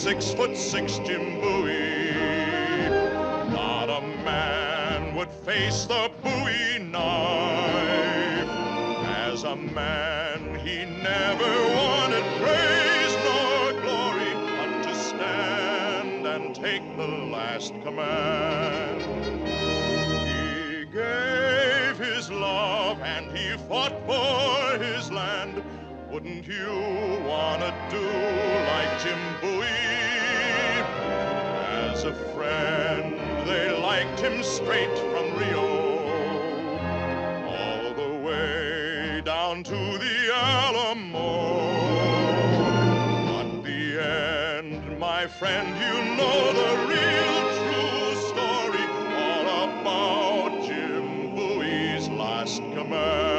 6'6" Jim Bowie. Not a man would face the Bowie knife. As a man, he never wanted praise nor glory, but to stand and take the last command. He gave his love and he fought for his land. Wouldn't you want to do like Jim Bowie? As a friend, they liked him straight from Rio, all the way down to the Alamo. At the end, my friend, you know the real true story, all about Jim Bowie's last command.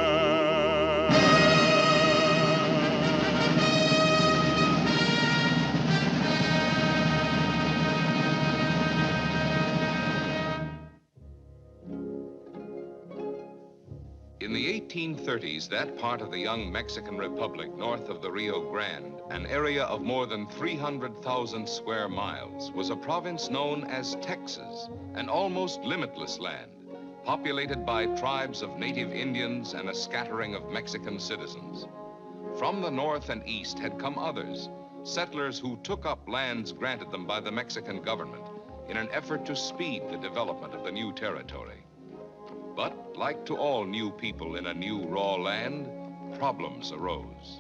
In the 1830s, that part of the young Mexican Republic north of the Rio Grande, an area of more than 300,000 square miles, was a province known as Texas, an almost limitless land, populated by tribes of native Indians and a scattering of Mexican citizens. From the north and east had come others, settlers who took up lands granted them by the Mexican government in an effort to speed the development of the new territory. But, like to all new people in a new raw land, problems arose.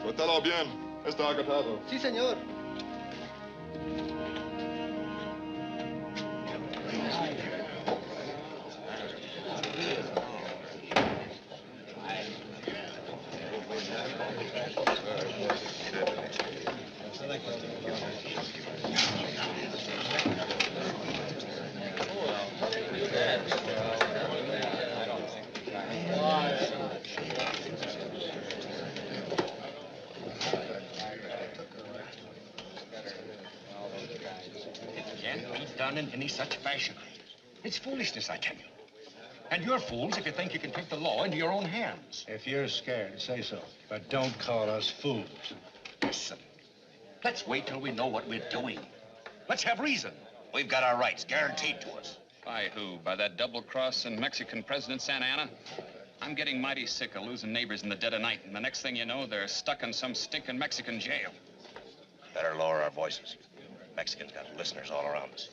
Suéltalo bien. Está agatado. Sí, señor. In any such fashion. It's foolishness, I tell you. And you're fools if you think you can take the law into your own hands. If you're scared, say so. But don't call us fools. Listen, let's wait till we know what we're doing. Let's have reason. We've got our rights guaranteed to us. By who? By that double-crossing Mexican President Santa Anna? I'm getting mighty sick of losing neighbors in the dead of night, and the next thing you know, they're stuck in some stinking Mexican jail. Better lower our voices. Mexicans got listeners all around us.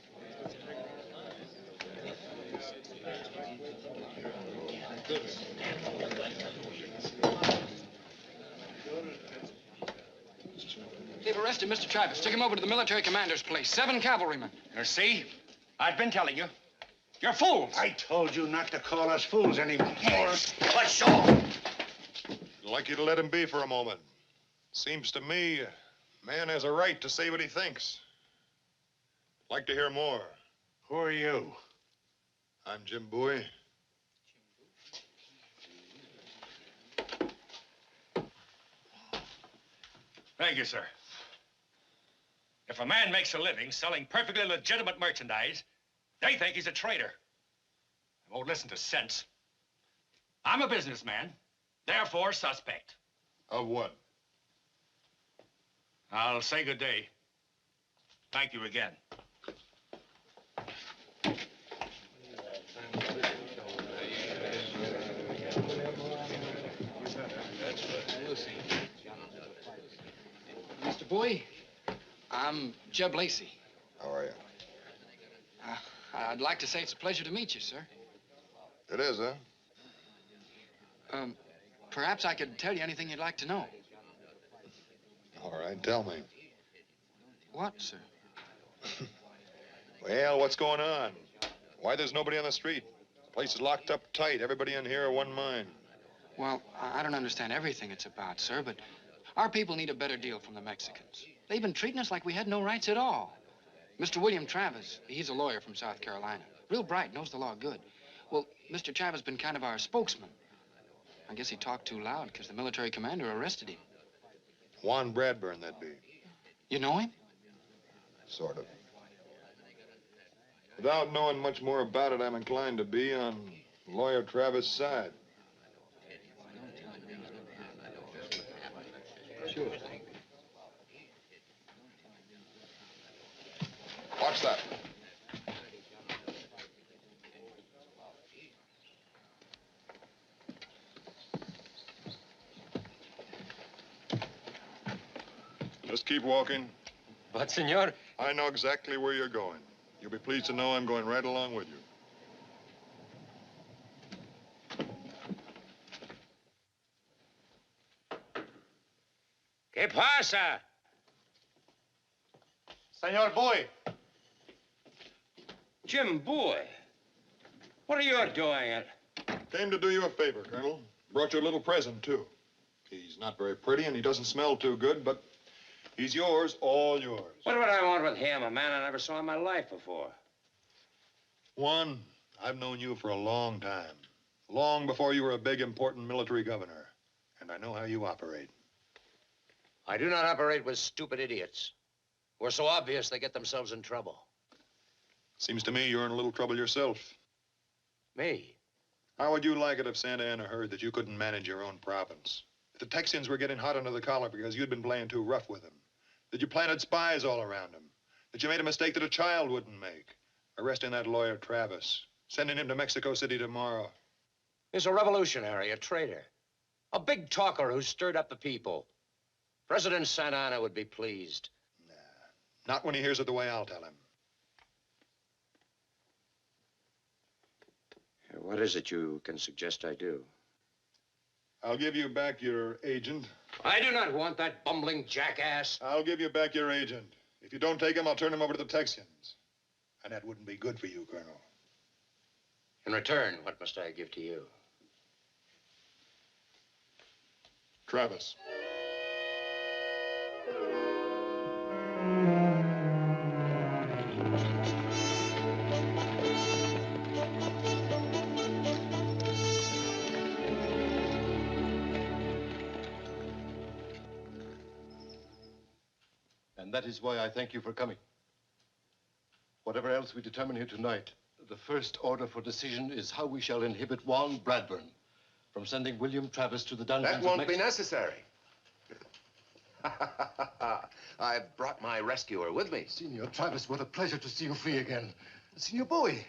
They've arrested Mr. Travis. Took him over to the military commander's place. 7 cavalrymen. You see? I've been telling you. You're fools. I told you not to call us fools anymore. Let's show 'em. I'd like you to let him be for a moment. Seems to me, a man has a right to say what he thinks. I'd like to hear more. Who are you? I'm Jim Bowie. Thank you, sir. If a man makes a living selling perfectly legitimate merchandise, they think he's a traitor. I won't listen to sense. I'm a businessman, therefore suspect. Of what? I'll say good day. Thank you again. Mr. Bowie, I'm Jeb Lacey. How are you? I'd like to say it's a pleasure to meet you, sir. It is, huh? Perhaps I could tell you anything you'd like to know. All right, tell me. What, sir? Well, what's going on? Why there's nobody on the street? The place is locked up tight. Everybody in here are one mind. Well, I don't understand everything it's about, sir, but our people need a better deal from the Mexicans. They've been treating us like we had no rights at all. Mr. William Travis, he's a lawyer from South Carolina. Real bright, knows the law good. Well, Mr. Travis been kind of our spokesman. I guess he talked too loud because the military commander arrested him. Juan Bradburn, that be. You know him? Sort of. Without knowing much more about it, I'm inclined to be on lawyer Travis' side. Sure. Watch that. Just keep walking. But, senor, I know exactly where you're going. You'll be pleased to know I'm going right along with you. ¿Qué pasa? Senor Bowie. Jim Bowie. What are you doing? Came to do you a favor, Colonel. Brought you a little present, too. He's not very pretty and he doesn't smell too good, but he's yours, all yours. What would I want with him, a man I never saw in my life before? Juan, I've known you for a long time. Long before you were a big, important military governor. And I know how you operate. I do not operate with stupid idiots who are so obvious they get themselves in trouble. Seems to me you're in a little trouble yourself. Me? How would you like it if Santa Ana heard that you couldn't manage your own province? If the Texans were getting hot under the collar because you'd been playing too rough with them? That you planted spies all around them? That you made a mistake that a child wouldn't make? Arresting that lawyer Travis, sending him to Mexico City tomorrow. He's a revolutionary, a traitor. A big talker who stirred up the people. President Santa Ana would be pleased. Nah, not when he hears it the way I'll tell him. What is it you can suggest I do? I'll give you back your agent. I do not want that bumbling jackass. I'll give you back your agent. If you don't take him, I'll turn him over to the Texans. And that wouldn't be good for you, Colonel. In return, what must I give to you? Travis. And that is why I thank you for coming. Whatever else we determine here tonight, the first order for decision is how we shall inhibit Juan Bradburn from sending William Travis to the dungeons That of won't be Mexico. necessary. I've brought my rescuer with me. Senor Travis, what a pleasure to see you free again. Senor Bowie,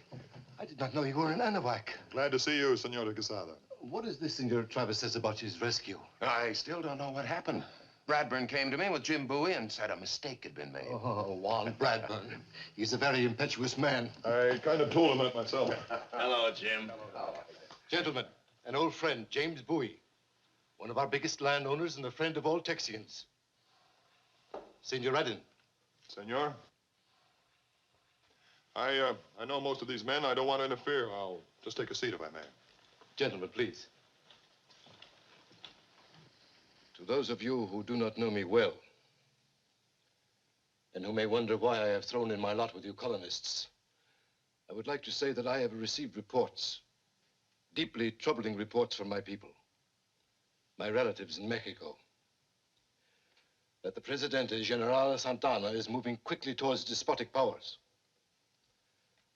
I did not know you were in Anahuac. Glad to see you, Consuelo de Quesada. What is this Senor Travis says about his rescue? I still don't know what happened. Bradburn came to me with Jim Bowie and said a mistake had been made. Oh, Juan Bradburn. He's a very impetuous man. I kind of told him that myself. Hello, Jim. Gentlemen, an old friend, James Bowie. One of our biggest landowners and a friend of all Texians. Senor Hayden. Senor? I know most of these men. I don't want to interfere. I'll just take a seat if I may. Gentlemen, please. To those of you who do not know me well, and who may wonder why I have thrown in my lot with you colonists, I would like to say that I have received reports, deeply troubling reports from my people, my relatives in Mexico, that the Presidente General Santana is moving quickly towards despotic powers.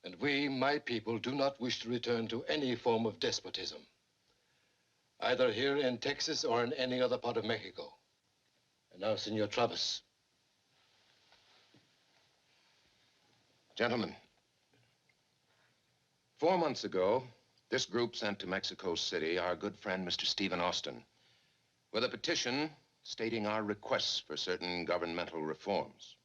And we, my people, do not wish to return to any form of despotism, either here in Texas or in any other part of Mexico. And now, Senor Travis. Gentlemen, 4 months ago, this group sent to Mexico City our good friend, Mr. Stephen Austin, with a petition stating our requests for certain governmental reforms.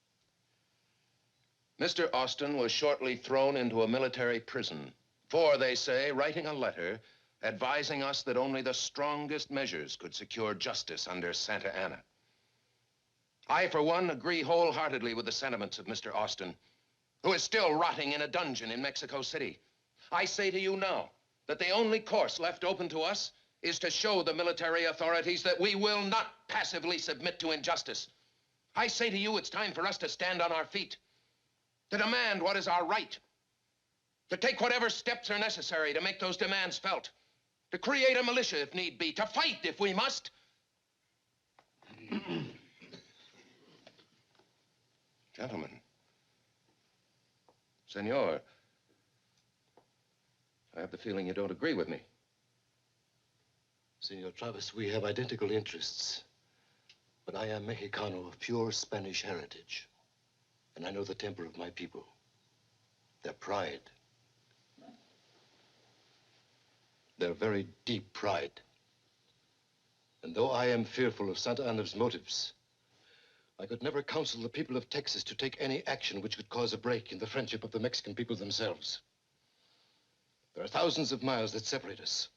Mr. Austin was shortly thrown into a military prison for, they say, writing a letter advising us that only the strongest measures could secure justice under Santa Anna. I, for one, agree wholeheartedly with the sentiments of Mr. Austin, who is still rotting in a dungeon in Mexico City. I say to you now that the only course left open to us is to show the military authorities that we will not passively submit to injustice. I say to you, it's time for us to stand on our feet, to demand what is our right, to take whatever steps are necessary to make those demands felt, to create a militia if need be, to fight if we must. Gentlemen, Senor, I have the feeling you don't agree with me. Senor Travis, we have identical interests, but I am Mexicano of pure Spanish heritage, and I know the temper of my people, their pride, their very deep pride. And though I am fearful of Santa Anna's motives, I could never counsel the people of Texas to take any action which could cause a break in the friendship of the Mexican people themselves. There are thousands of miles that separate us,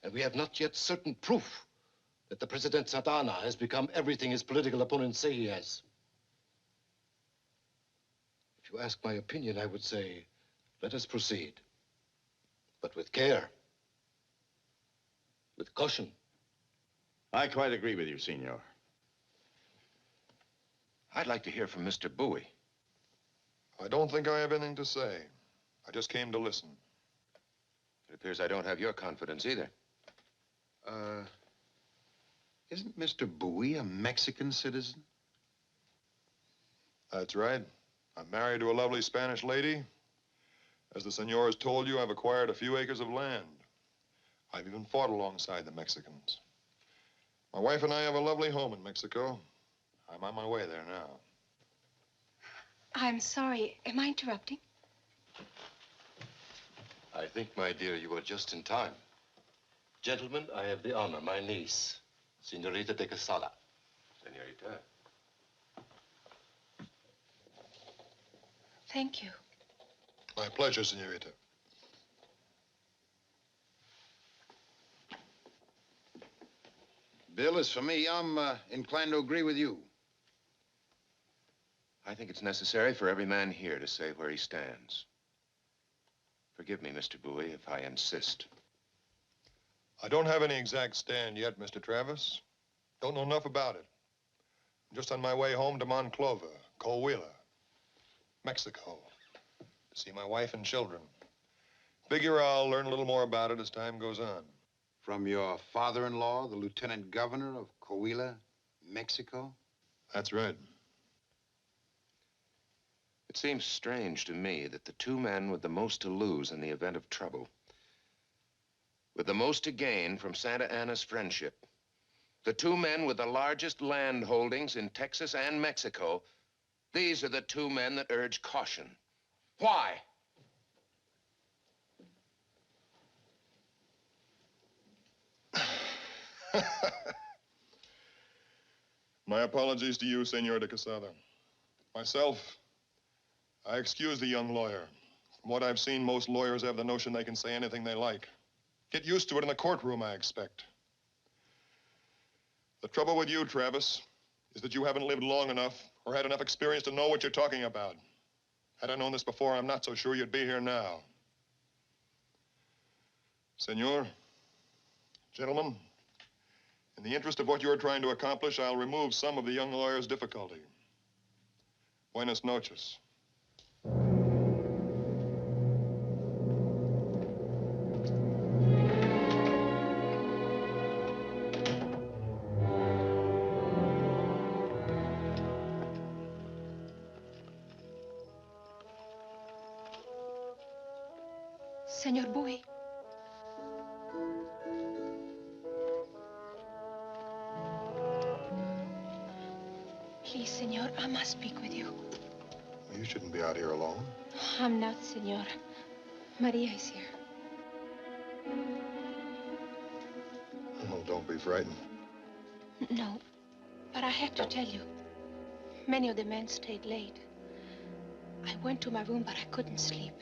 and we have not yet certain proof that the President Santa Anna has become everything his political opponents say he has. If you ask my opinion, I would say, let us proceed, but with care, with caution. I quite agree with you, Senor. I'd like to hear from Mr. Bowie. I don't think I have anything to say. I just came to listen. It appears I don't have your confidence either. Isn't Mr. Bowie a Mexican citizen? That's right. I'm married to a lovely Spanish lady. As the senor has told you, I've acquired a few acres of land. I've even fought alongside the Mexicans. My wife and I have a lovely home in Mexico. I'm on my way there now. I'm sorry. Am I interrupting? I think, my dear, you are just in time. Gentlemen, I have the honor, my niece, Senorita de Quesada. Senorita. Thank you. My pleasure, senorita. Bill, as for me, I'm inclined to agree with you. I think it's necessary for every man here to say where he stands. Forgive me, Mr. Bowie, if I insist. I don't have any exact stand yet, Mr. Travis. Don't know enough about it. I'm just on my way home to Monclova, Coahuila, Mexico, to see my wife and children. Figure I'll learn a little more about it as time goes on. From your father-in-law, the lieutenant governor of Coahuila, Mexico? That's right. It seems strange to me that the two men with the most to lose in the event of trouble, with the most to gain from Santa Anna's friendship, the two men with the largest land holdings in Texas and Mexico, these are the two men that urge caution. Why? My apologies to you, Senor de Quesada. Myself, I excuse the young lawyer. From what I've seen, most lawyers have the notion they can say anything they like. Get used to it in the courtroom, I expect. The trouble with you, Travis, is that you haven't lived long enough or had enough experience to know what you're talking about. Had I known this before, I'm not so sure you'd be here now. Senor, gentlemen, in the interest of what you're trying to accomplish, I'll remove some of the young lawyer's difficulty. Buenas noches. Senor Bowie. Please, senor, I must speak with you. You shouldn't be out here alone. I'm not, senor. Maria is here. Oh, don't be frightened. No, but I have to tell you, many of the men stayed late. I went to my room, but I couldn't sleep.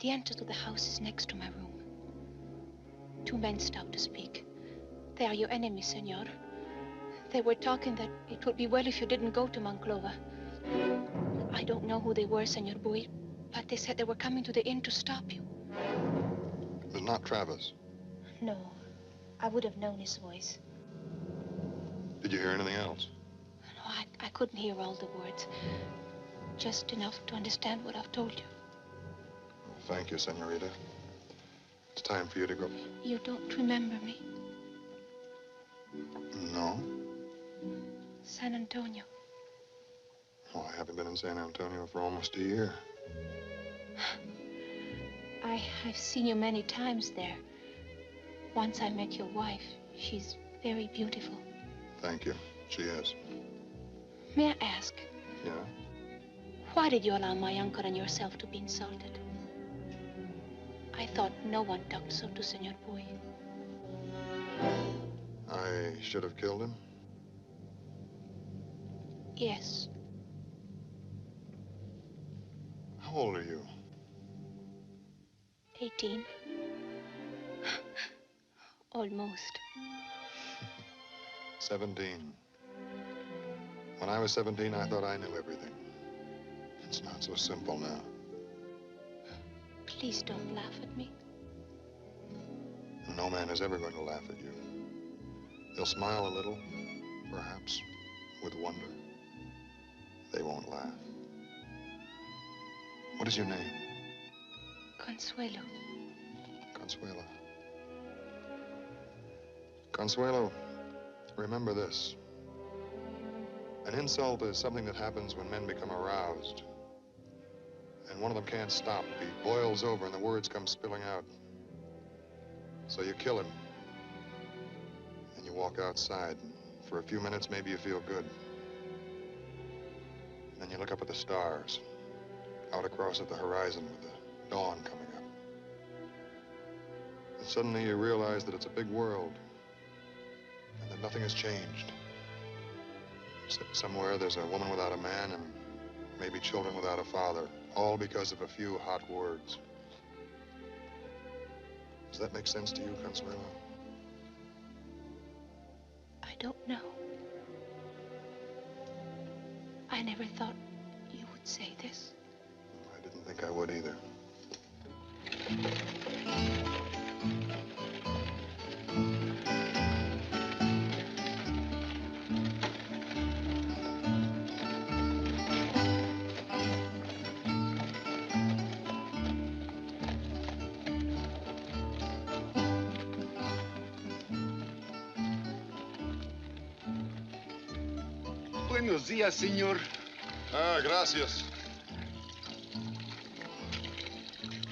The entrance to the house is next to my room. 2 men stopped to speak. They are your enemies, senor. They were talking that it would be well if you didn't go to Monclova. I don't know who they were, Senor Bowie, but they said they were coming to the inn to stop you. It was not Travis. No, I would have known his voice. Did you hear anything else? No, I couldn't hear all the words. Just enough to understand what I've told you. Well, thank you, senorita. It's time for you to go. You don't remember me? No. San Antonio. Oh, I haven't been in San Antonio for almost a year. I've seen you many times there. Once I met your wife. She's very beautiful. Thank you. She is. May I ask? Yeah? Why did you allow my uncle and yourself to be insulted? I thought no one talked so to Senor Bowie. I should have killed him? Yes. How old are you? 18. Almost. 17. When I was 17, I thought I knew everything. It's not so simple now. Please don't laugh at me. No man is ever going to laugh at you. They'll smile a little, perhaps, with wonder. They won't laugh. What is your name? Consuelo. Consuelo. Consuelo, remember this. An insult is something that happens when men become aroused. And one of them can't stop. He boils over and the words come spilling out. So you kill him. And you walk outside. For a few minutes, maybe you feel good. Then you look up at the stars. Out across at the horizon with the dawn coming up. And suddenly you realize that it's a big world. And that nothing has changed. Somewhere there's a woman without a man and maybe children without a father. All because of a few hot words. Does that make sense to you, Consuelo? I don't know. I never thought you would say this. I didn't think I would either. Buenos días, señor. Ah, gracias.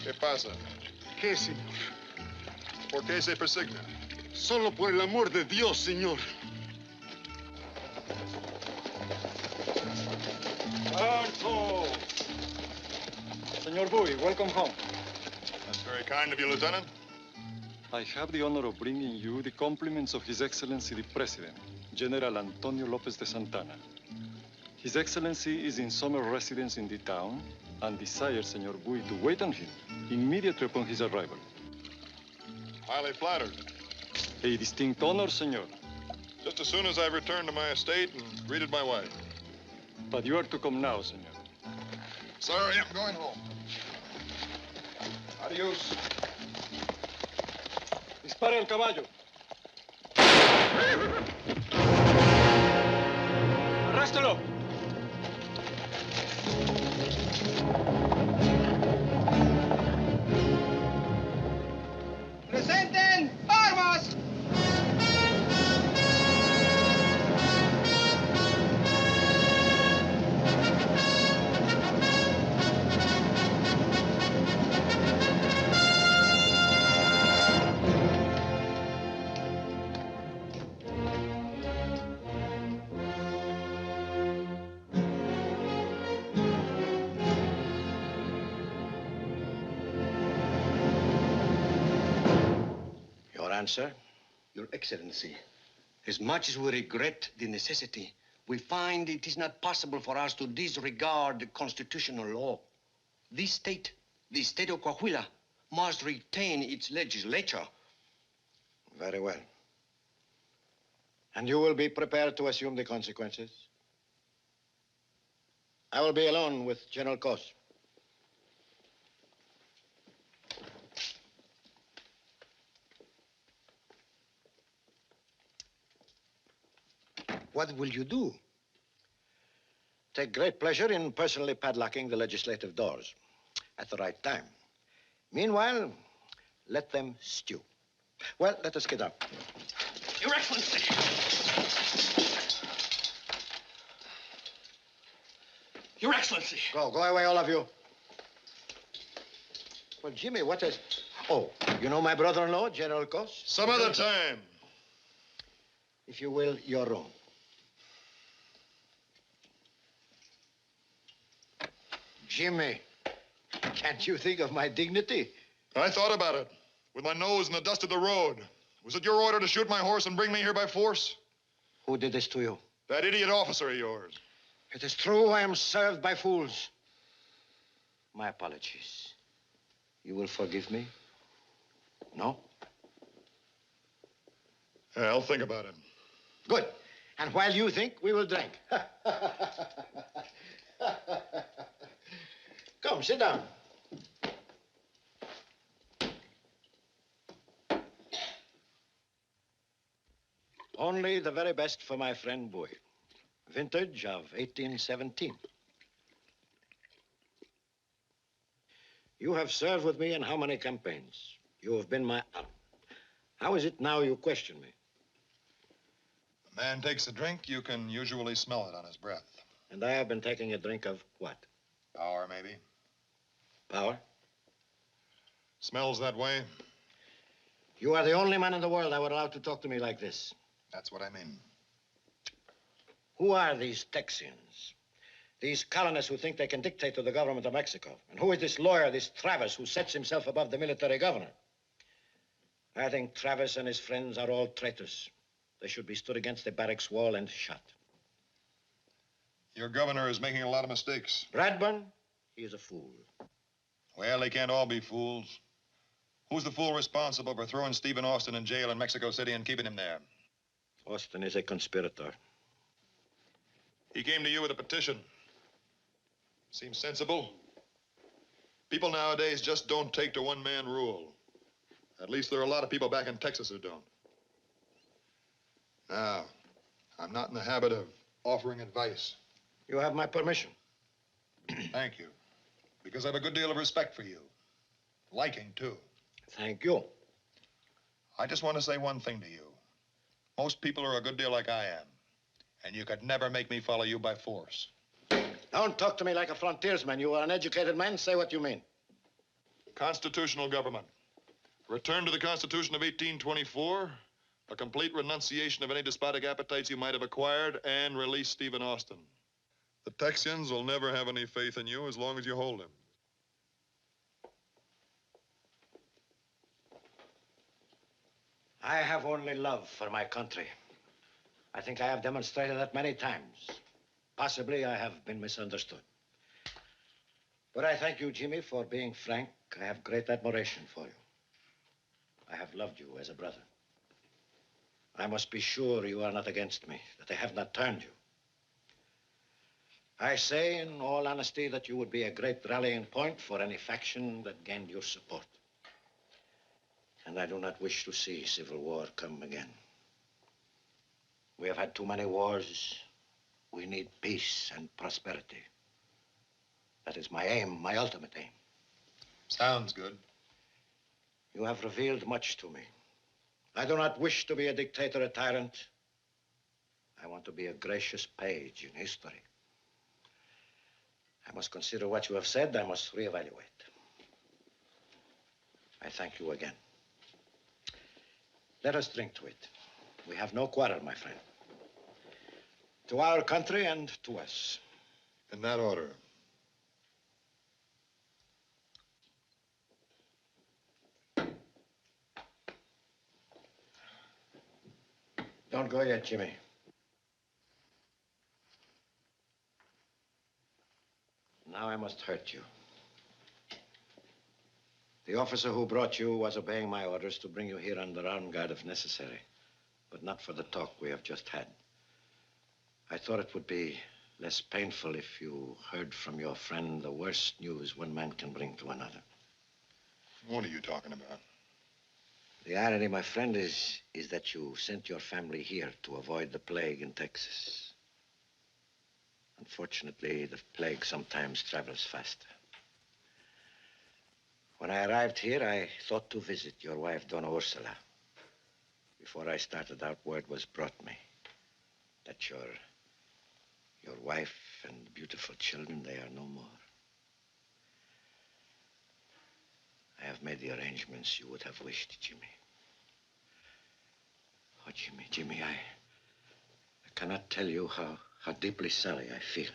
¿Qué pasa? ¿Qué, señor? ¿Por qué se persigna? Solo por el amor de Dios, señor. Alto! Senor Bowie, welcome home. That's very kind of you, Lieutenant. I have the honor of bringing you the compliments of His Excellency the President, General Antonio Lopez de Santana. His Excellency is in summer residence in the town and desires Senor Bowie to wait on him immediately upon his arrival. Highly flattered. A distinct honor, senor. Just as soon as I've returned to my estate and greeted my wife. But you are to come now, senor. Sorry, I'm going home. Adios. Dispare al caballo. Arréstelo. ¡Presenten armas! Answer. Your Excellency, as much as we regret the necessity, we find it is not possible for us to disregard the constitutional law. This state, the state of Coahuila, must retain its legislature. Very well. And you will be prepared to assume the consequences? I will be alone with General Cos. What will you do? Take great pleasure in personally padlocking the legislative doors at the right time. Meanwhile, let them stew. Well, let us get up. Your Excellency! Your Excellency! Go away, all of you. Well, Jimmy, what is... Oh, you know my brother-in-law, General Cos? Some other time. If you will, your room. Jimmy, can't you think of my dignity? I thought about it. With my nose in the dust of the road. Was it your order to shoot my horse and bring me here by force? Who did this to you? That idiot officer of yours. It is true I am served by fools. My apologies. You will forgive me? No? Yeah, I'll think about it. Good. And while you think, we will drink. Come, sit down. Only the very best for my friend Bowie. Vintage of 1817. You have served with me in how many campaigns? You have been my... How is it now you question me? A man takes a drink, you can usually smell it on his breath. And I have been taking a drink of what? Power, maybe. Power? Smells that way. You are the only man in the world I would allow to talk to me like this. That's what I mean. Who are these Texans? These colonists who think they can dictate to the government of Mexico? And who is this lawyer, this Travis, who sets himself above the military governor? I think Travis and his friends are all traitors. They should be stood against the barracks wall and shot. Your governor is making a lot of mistakes. Bradburn, he is a fool. Well, they can't all be fools. Who's the fool responsible for throwing Stephen Austin in jail in Mexico City and keeping him there? Austin is a conspirator. He came to you with a petition. Seems sensible. People nowadays just don't take to one-man rule. At least there are a lot of people back in Texas who don't. Now, I'm not in the habit of offering advice. You have my permission. Thank you. Because I have a good deal of respect for you. Liking, too. Thank you. I just want to say one thing to you. Most people are a good deal like I am. And you could never make me follow you by force. Don't talk to me like a frontiersman. You are an educated man. Say what you mean. Constitutional government. Return to the Constitution of 1824. A complete renunciation of any despotic appetites you might have acquired, and release Stephen Austin. The Texans will never have any faith in you as long as you hold him. I have only love for my country. I think I have demonstrated that many times. Possibly I have been misunderstood. But I thank you, Jimmy, for being frank. I have great admiration for you. I have loved you as a brother. I must be sure you are not against me, that I have not turned you. I say in all honesty that you would be a great rallying point for any faction that gained your support. And I do not wish to see civil war come again. We have had too many wars. We need peace and prosperity. That is my aim, my ultimate aim. Sounds good. You have revealed much to me. I do not wish to be a dictator, a tyrant. I want to be a gracious page in history. I must consider what you have said. I must reevaluate. I thank you again. Let us drink to it. We have no quarrel, my friend. To our country and to us. In that order. Don't go yet, Jimmy. Now I must hurt you. The officer who brought you was obeying my orders to bring you here under armed guard if necessary, but not for the talk we have just had. I thought it would be less painful if you heard from your friend the worst news one man can bring to another. What are you talking about? The irony, my friend, is that you sent your family here to avoid the plague in Texas. Unfortunately, the plague sometimes travels faster. When I arrived here, I thought to visit your wife, Donna Ursula. Before I started out, word was brought me that your wife and beautiful children, they are no more. I have made the arrangements you would have wished, Jimmy. Oh, Jimmy, I cannot tell you how deeply sorry I feel.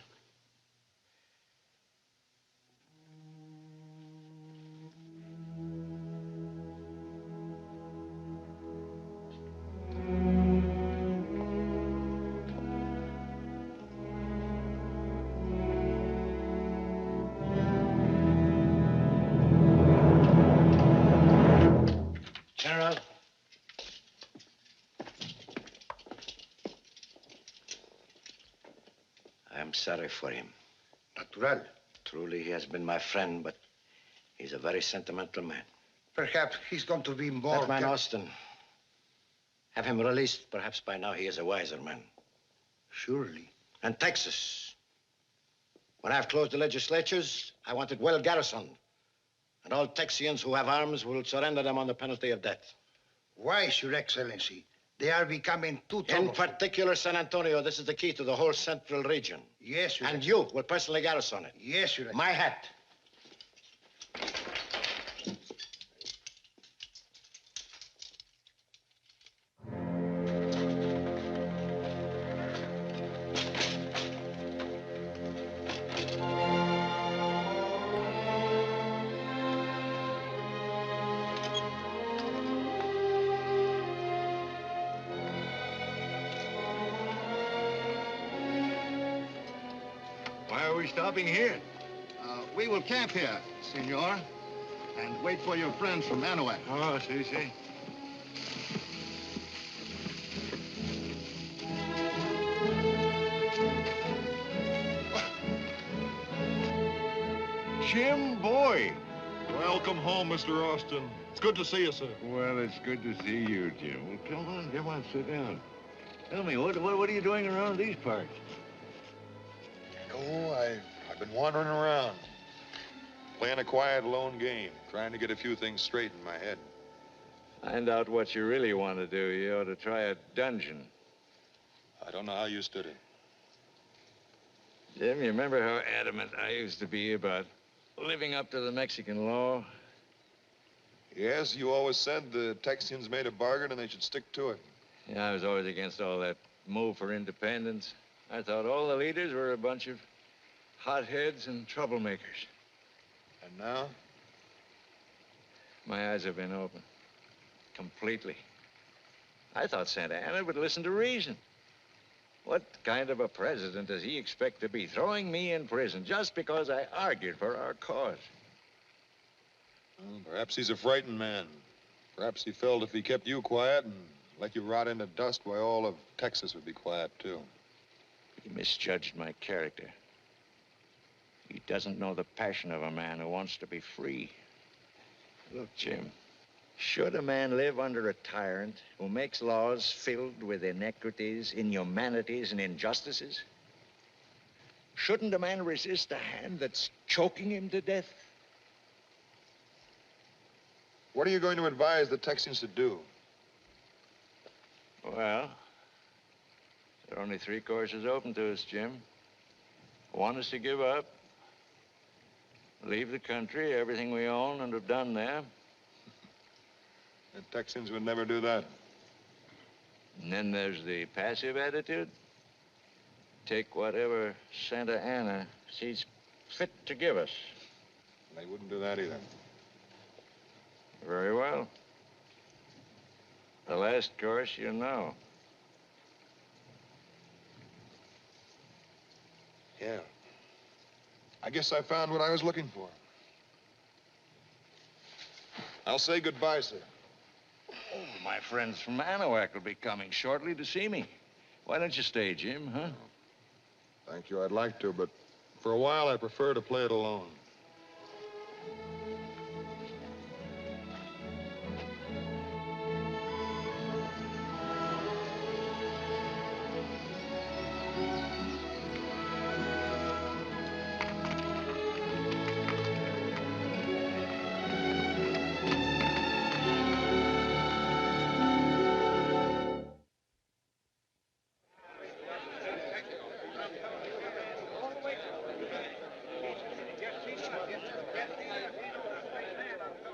General. I am sorry for him. Natural. Truly, he has been my friend, but he's a very sentimental man. Perhaps he's going to be more... That man, Austin. Have him released. Perhaps by now he is a wiser man. Surely. And Texas. When I've closed the legislatures, I want it well garrisoned. And all Texians who have arms will surrender them on the penalty of death. Why, Your Excellency? They are becoming too troublesome. In particular, San Antonio, this is the key to the whole central region. Yes, Your And you will personally garrison it. Yes, Your Excellency. My hat. Why are we stopping here? We will camp here, senor, and wait for your friends from Anahuac. Oh, see. Jim Bowie. Welcome home, Mr. Austin. It's good to see you, sir. Well, it's good to see you, Jim. Well, come on, sit down. Tell me, what are you doing around these parts? Oh, I've been wandering around, playing a quiet, lone game, trying to get a few things straight in my head. Find out what you really want to do. You ought to try a dungeon. I don't know how you stood it. Jim, you remember how adamant I used to be about living up to the Mexican law? Yes, you always said the Texans made a bargain and they should stick to it. Yeah, I was always against all that move for independence. I thought all the leaders were a bunch of hotheads and troublemakers. And now? My eyes have been opened. Completely. I thought Santa Anna would listen to reason. What kind of a president does he expect to be, throwing me in prison just because I argued for our cause? Well, perhaps he's a frightened man. Perhaps he felt if he kept you quiet and let you rot into dust, why all of Texas would be quiet, too. He misjudged my character. He doesn't know the passion of a man who wants to be free. Look, Jim, should a man live under a tyrant who makes laws filled with inequities, inhumanities, and injustices? Shouldn't a man resist a hand that's choking him to death? What are you going to advise the Texans to do? Well, there are only 3 courses open to us, Jim. One is to give up, leave the country, everything we own and have done there. The Texans would never do that. And then there's the passive attitude. Take whatever Santa Anna sees fit to give us. They wouldn't do that either. Very well. The last course, you know. Yeah. I guess I found what I was looking for. I'll say goodbye, sir. Oh, my friends from Anahuac will be coming shortly to see me. Why don't you stay, Jim, huh? Thank you, I'd like to, but for a while I prefer to play it alone.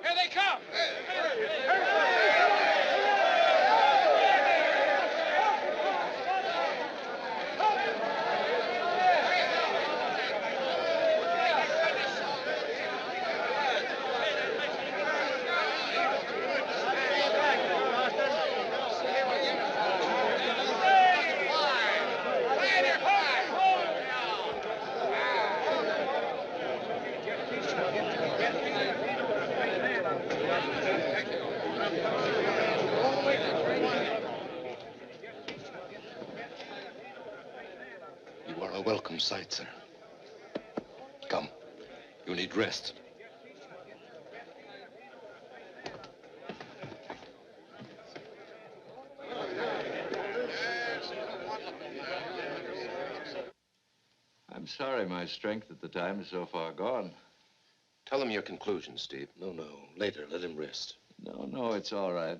Here they come! You are a welcome sight, sir. Come. You need rest. I'm sorry my strength at the time is so far gone. Tell him your conclusions, Steve. No, later. Let him rest. No, it's all right.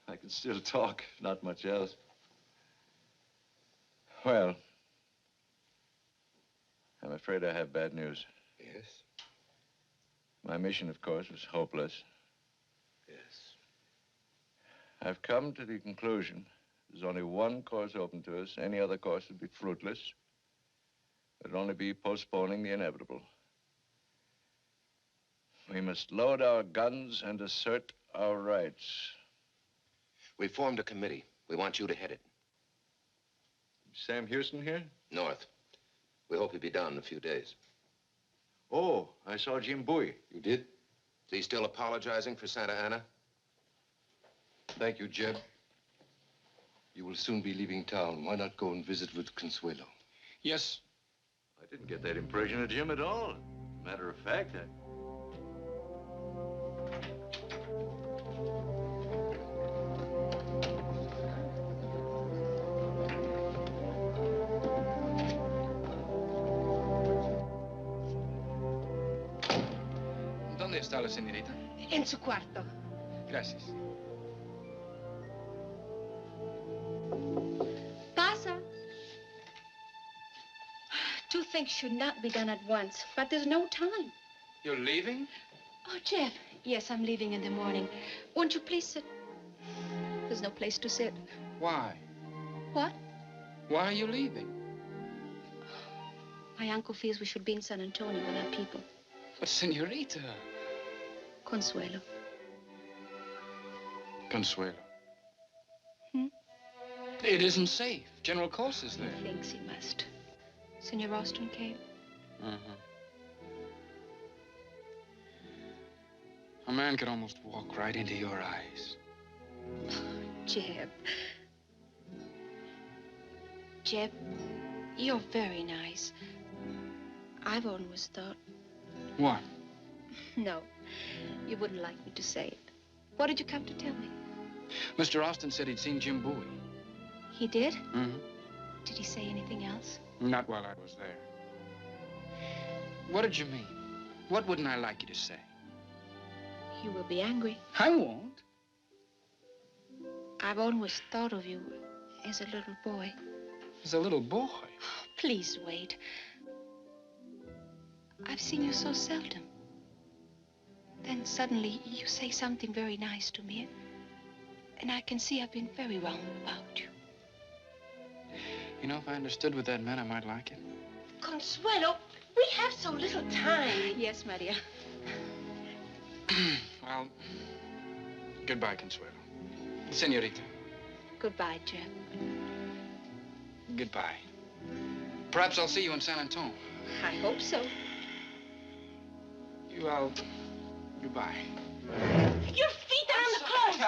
I can still talk, not much else. Well, I'm afraid I have bad news. Yes? My mission, of course, was hopeless. Yes. I've come to the conclusion there's only one course open to us. Any other course would be fruitless. It'd only be postponing the inevitable. We must load our guns and assert our rights. We formed a committee. We want you to head it. Sam Houston here? North. We hope he'll be down in a few days. Oh, I saw Jim Bowie. You did? Is he still apologizing for Santa Ana? Thank you, Jeb. You will soon be leaving town. Why not go and visit with Consuelo? Yes. I didn't get that impression of Jim at all. Matter of fact, ¿Dónde está la señorita? En su cuarto. Gracias. Pasa. Two things should not be done at once, but there's no time. You're leaving? Oh, Jeff. Yes, I'm leaving in the morning. Won't you please sit? There's no place to sit. Why? What? Why are you leaving? My uncle feels we should be in San Antonio with our people. But, señorita. Consuelo. Consuelo. Hmm? It isn't safe. General Cos is there. He thinks he must. Senor Austin came. A man could almost walk right into your eyes. Jeb. Jeb, you're very nice. I've always thought... What? No, you wouldn't like me to say it. What did you come to tell me? Mr. Austin said he'd seen Jim Bowie. He did? Mm-hmm. Did he say anything else? Not while I was there. What did you mean? What wouldn't I like you to say? You will be angry. I won't. I've always thought of you as a little boy. As a little boy? Please wait. I've seen you so seldom. Then suddenly you say something very nice to me. And I can see I've been very wrong about you. You know, if I understood what that meant, I might like it. Consuelo, we have so little time. Yes, Maria. Well, goodbye, Consuelo. Senorita. Goodbye, Jeff. Goodbye. Perhaps I'll see you in San Antonio. I hope so. Well, Goodbye. Your feet are on the cloth.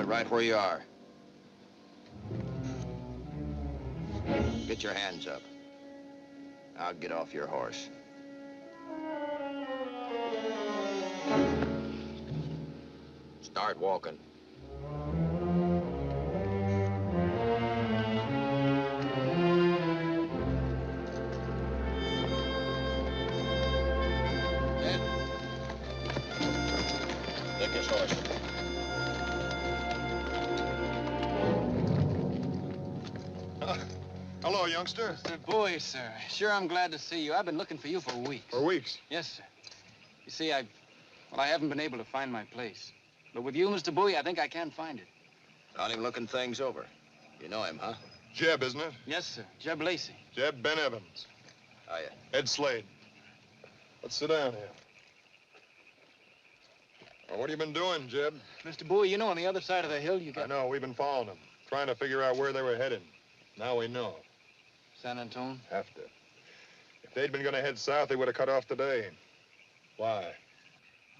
Right where you are. Get your hands up. Now get off your horse. Start walking. Ed. Take his horse. Hello, youngster. Mr. Bowie, sir. Sure, I'm glad to see you. I've been looking for you for weeks. For weeks? Yes, sir. You see, I haven't been able to find my place. But with you, Mr. Bowie, I think I can find it. Found him looking things over. You know him, huh? Jeb, isn't it? Yes, sir. Jeb Lacey. Jeb Ben Evans. Hiya. Ed Slade. Let's sit down here. Well, what have you been doing, Jeb? Mr. Bowie, you know on the other side of the hill you got... I know. We've been following them, trying to figure out where they were heading. Now we know. San Antone? Have to. If they'd been going to head south, they would have cut off today. Why?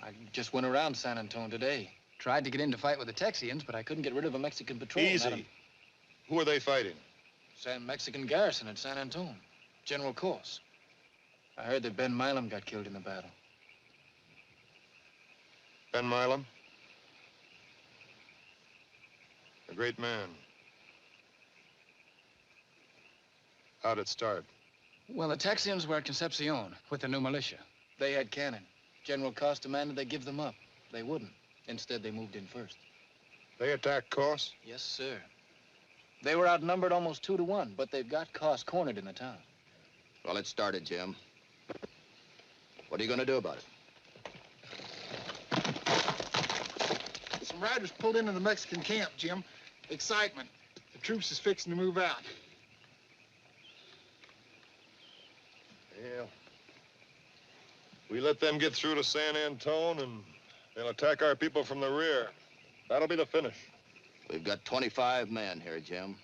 I just went around San Antone today. Tried to get in to fight with the Texians, but I couldn't get rid of a Mexican patrol. Easy. Who are they fighting? Mexican garrison at San Antone. General Course. I heard that Ben Milam got killed in the battle. Ben Milam? A great man. How'd it start? Well, the Texians were at Concepcion with the new militia. They had cannon. General Coss demanded they give them up. They wouldn't. Instead, they moved in first. They attacked Coss? Yes, sir. They were outnumbered almost 2 to 1, but they've got Coss cornered in the town. Well, it started, Jim. What are you going to do about it? Some riders pulled into the Mexican camp, Jim. Excitement. The troops is fixing to move out. Yeah. We let them get through to San Antone, and they'll attack our people from the rear. That'll be the finish. We've got 25 men here, Jim.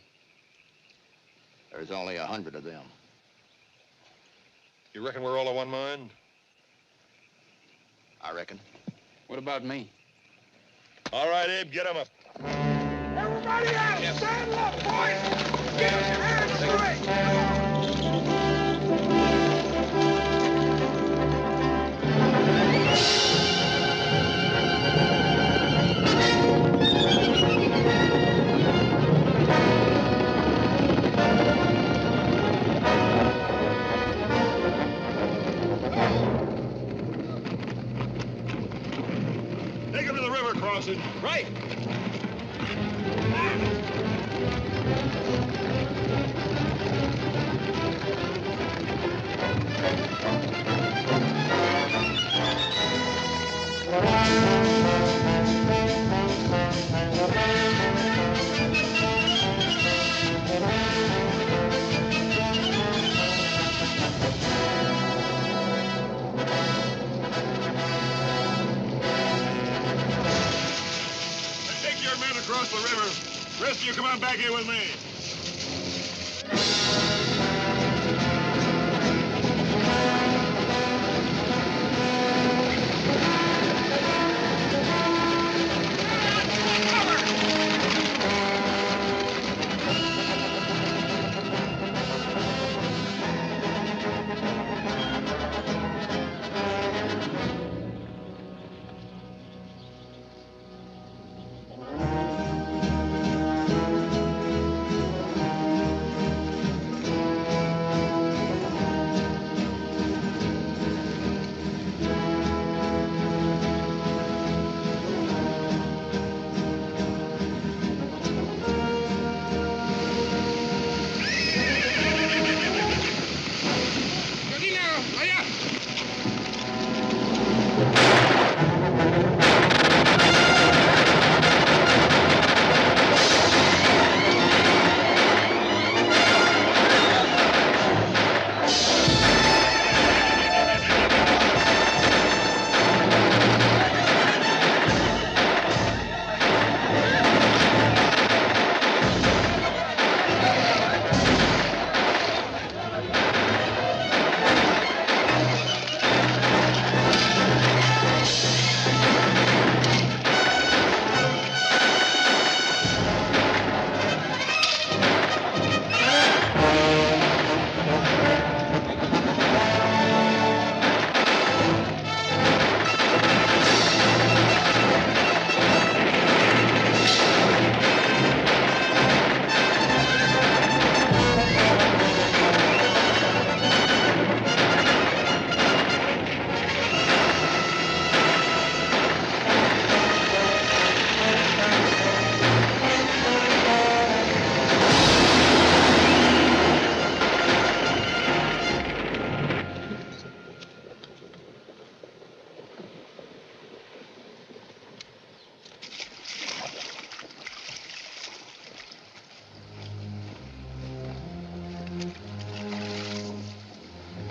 There's only 100 of them. You reckon we're all of one mind? I reckon. What about me? All right, Abe, get him up. Everybody out! Stand up, boys! Get your hands straight! Take him to the river crossing. Right. Rest of you come on back here with me.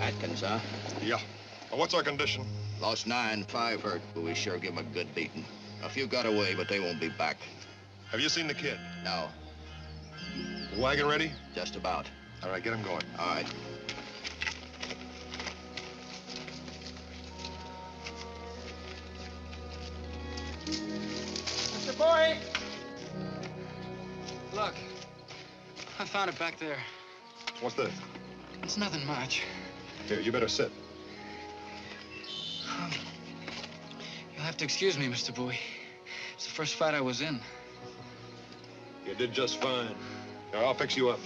Atkins, huh? Yeah. Well, what's our condition? Lost 9, 5 hurt, but we sure give 'em a good beating. A few got away, but they won't be back. Have you seen the kid? No. The wagon ready? Just about. All right, get him going. All right. Mr. Bowie! Look, I found it back there. What's this? It's nothing much. Here, you better sit. You'll have to excuse me, Mr. Bowie. It's the first fight I was in. You did just fine. Here, I'll fix you up.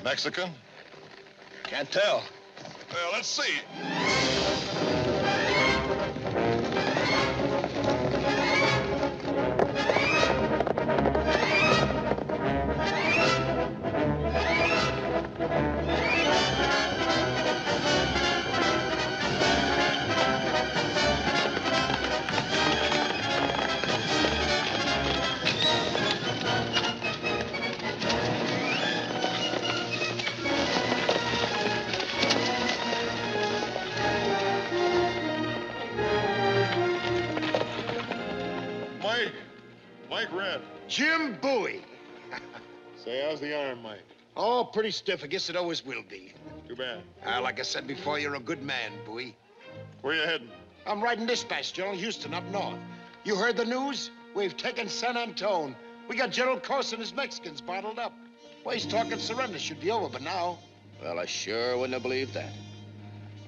Mexican? Can't tell. Well, let's see. Mike Red. Jim Bowie. Say, how's the arm, Mike? Oh, pretty stiff. I guess it always will be. Too bad. Like I said before, you're a good man, Bowie. Where you heading? I'm riding dispatch, General Houston, up north. You heard the news? We've taken San Antone. We got General Corse and his Mexicans bottled up. Well, he's talking surrender. Should be over by now. Well, I sure wouldn't have believed that.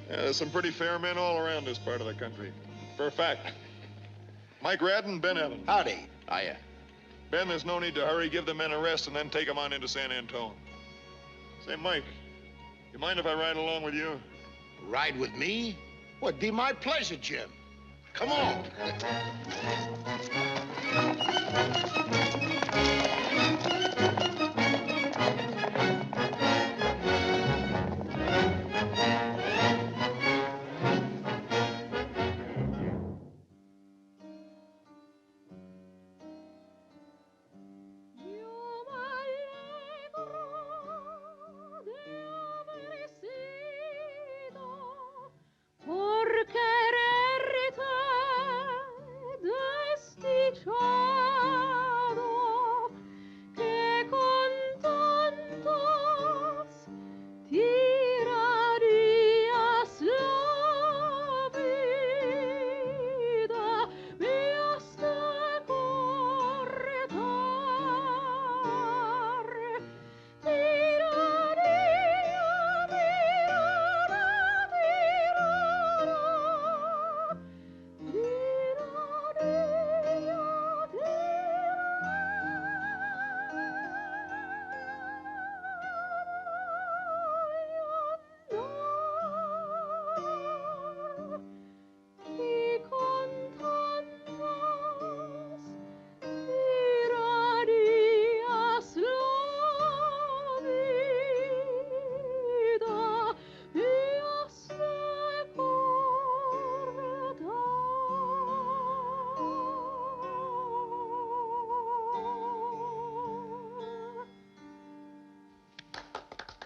Yeah, there's some pretty fair men all around this part of the country. For a fact. Mike Radden, Ben Evans. Howdy. Hiya. Ben, there's no need to hurry. Give the men a rest and then take them on into San Antone. Say, Mike, you mind if I ride along with you? Ride with me? Well, it'd be my pleasure, Jim. Come on.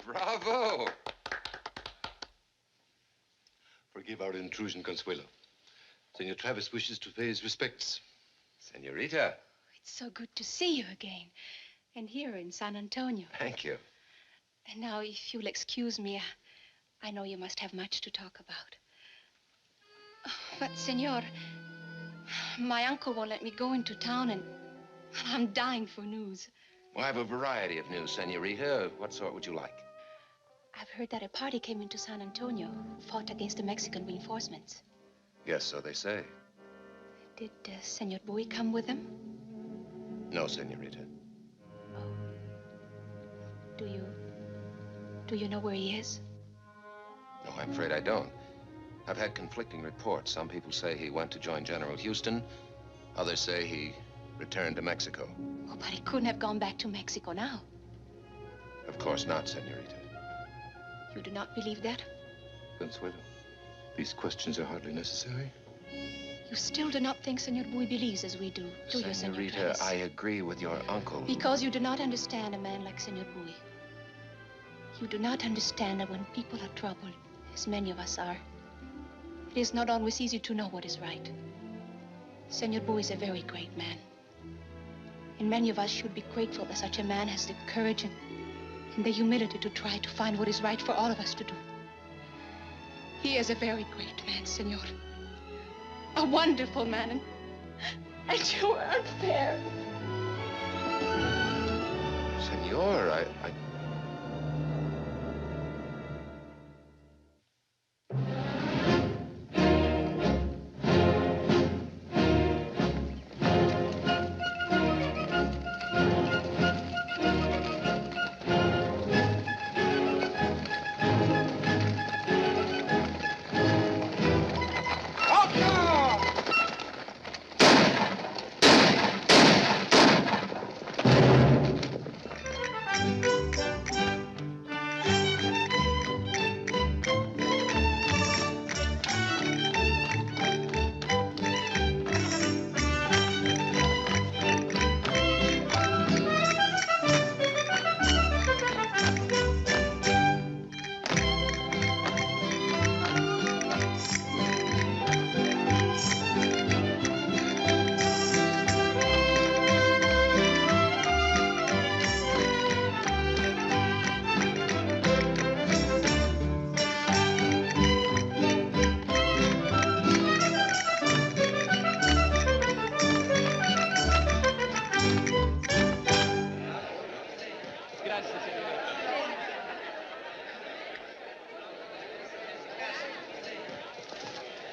Bravo! Forgive our intrusion, Consuelo. Senor Travis wishes to pay his respects. Senorita. It's so good to see you again. And here in San Antonio. Thank you. And now, if you'll excuse me, I know you must have much to talk about. But, senor, my uncle won't let me go into town, and I'm dying for news. Well, I have a variety of news, Senorita. What sort would you like? I've heard that a party came into San Antonio, fought against the Mexican reinforcements. Yes, so they say. Did Senor Bowie come with them? No, Senorita. Do you know where he is? No, I'm afraid I don't. I've had conflicting reports. Some people say he went to join General Houston. Others say he returned to Mexico. Oh, but he couldn't have gone back to Mexico now. Of course not, Senorita. You do not believe that? Consuelo, these questions are hardly necessary. You still do not think Senor Bowie believes as we do you, Senor Senorita, Travis? I agree with your uncle. Because you do not understand a man like Senor Bowie. You do not understand that when people are troubled, as many of us are, it is not always easy to know what is right. Senor Bowie is a very great man. And many of us should be grateful that such a man has the courage and the humility to try to find what is right for all of us to do. He is a very great man, senor. A wonderful man, and you are unfair. Senor, I...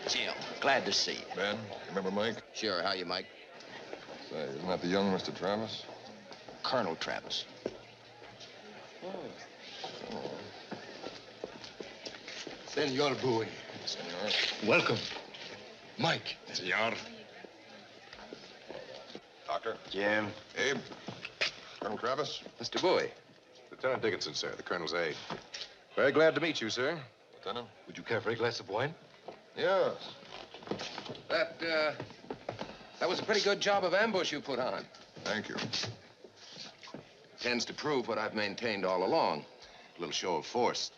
Jim, glad to see you. Ben, remember Mike? Sure, how you, Mike? Say, isn't that the young Mr. Travis? Colonel Travis. Senor Bowie. Senor. Welcome. Mike. Senor. Doctor. Jim. Abe. Colonel Travis. Mr. Bowie. Lieutenant Dickinson, sir, the Colonel's aide. Very glad to meet you, sir. Lieutenant? Would you care for a glass of wine? Yes. That was a pretty good job of ambush you put on. Thank you. Tends to prove what I've maintained all along. A little show of force.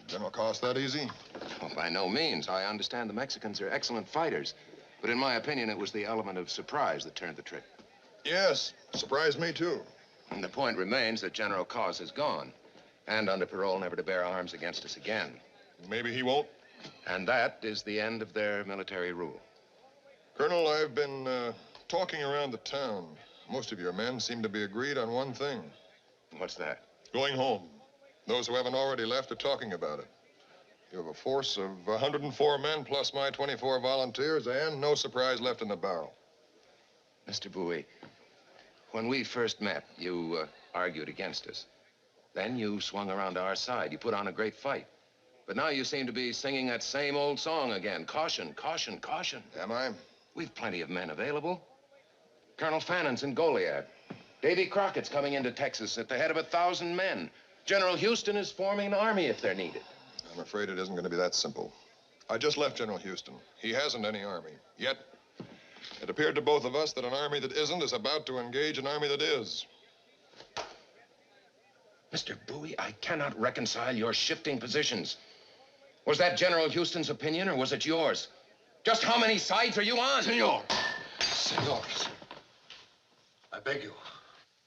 General cost that easy? Oh, by no means. I understand the Mexicans are excellent fighters. But in my opinion, it was the element of surprise that turned the trick. Yes. Surprised me, too. And the point remains that General Cos is gone. And under parole never to bear arms against us again. Maybe he won't. And that is the end of their military rule. Colonel, I've been talking around the town. Most of your men seem to be agreed on one thing. What's that? Going home. Those who haven't already left are talking about it. You have a force of 104 men plus my 24 volunteers and no surprise left in the barrel. Mr. Bowie, when we first met, you argued against us. Then you swung around to our side. You put on a great fight. But now you seem to be singing that same old song again. Caution, caution, caution. Am I? We've plenty of men available. Colonel Fannon's in Goliad. Davy Crockett's coming into Texas at the head of 1,000 men. General Houston is forming an army if they're needed. I'm afraid it isn't going to be that simple. I just left General Houston. He hasn't any army. Yet, it appeared to both of us that an army that isn't is about to engage an army that is. Mr. Bowie, I cannot reconcile your shifting positions. Was that General Houston's opinion, or was it yours? Just how many sides are you on? Senor! Senors, I beg you.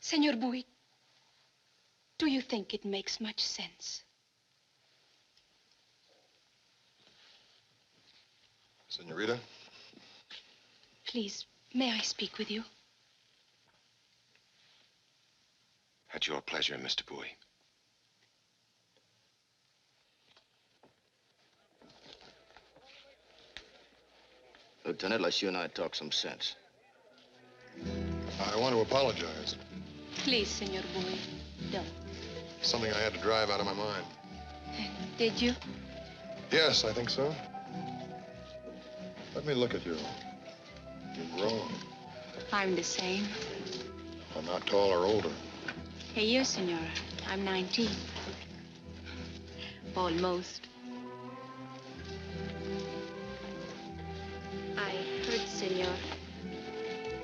Senor Bowie, do you think it makes much sense? Senorita? Please, may I speak with you? At your pleasure, Mr. Bowie. Lieutenant, let's you and I talk some sense. I want to apologize. Please, Senor Bowie, don't. Something I had to drive out of my mind. Did you? Yes, I think so. Let me look at you. You've grown. I'm the same. I'm not tall or older. A year, Senora. I'm 19. Almost. I heard, Senor,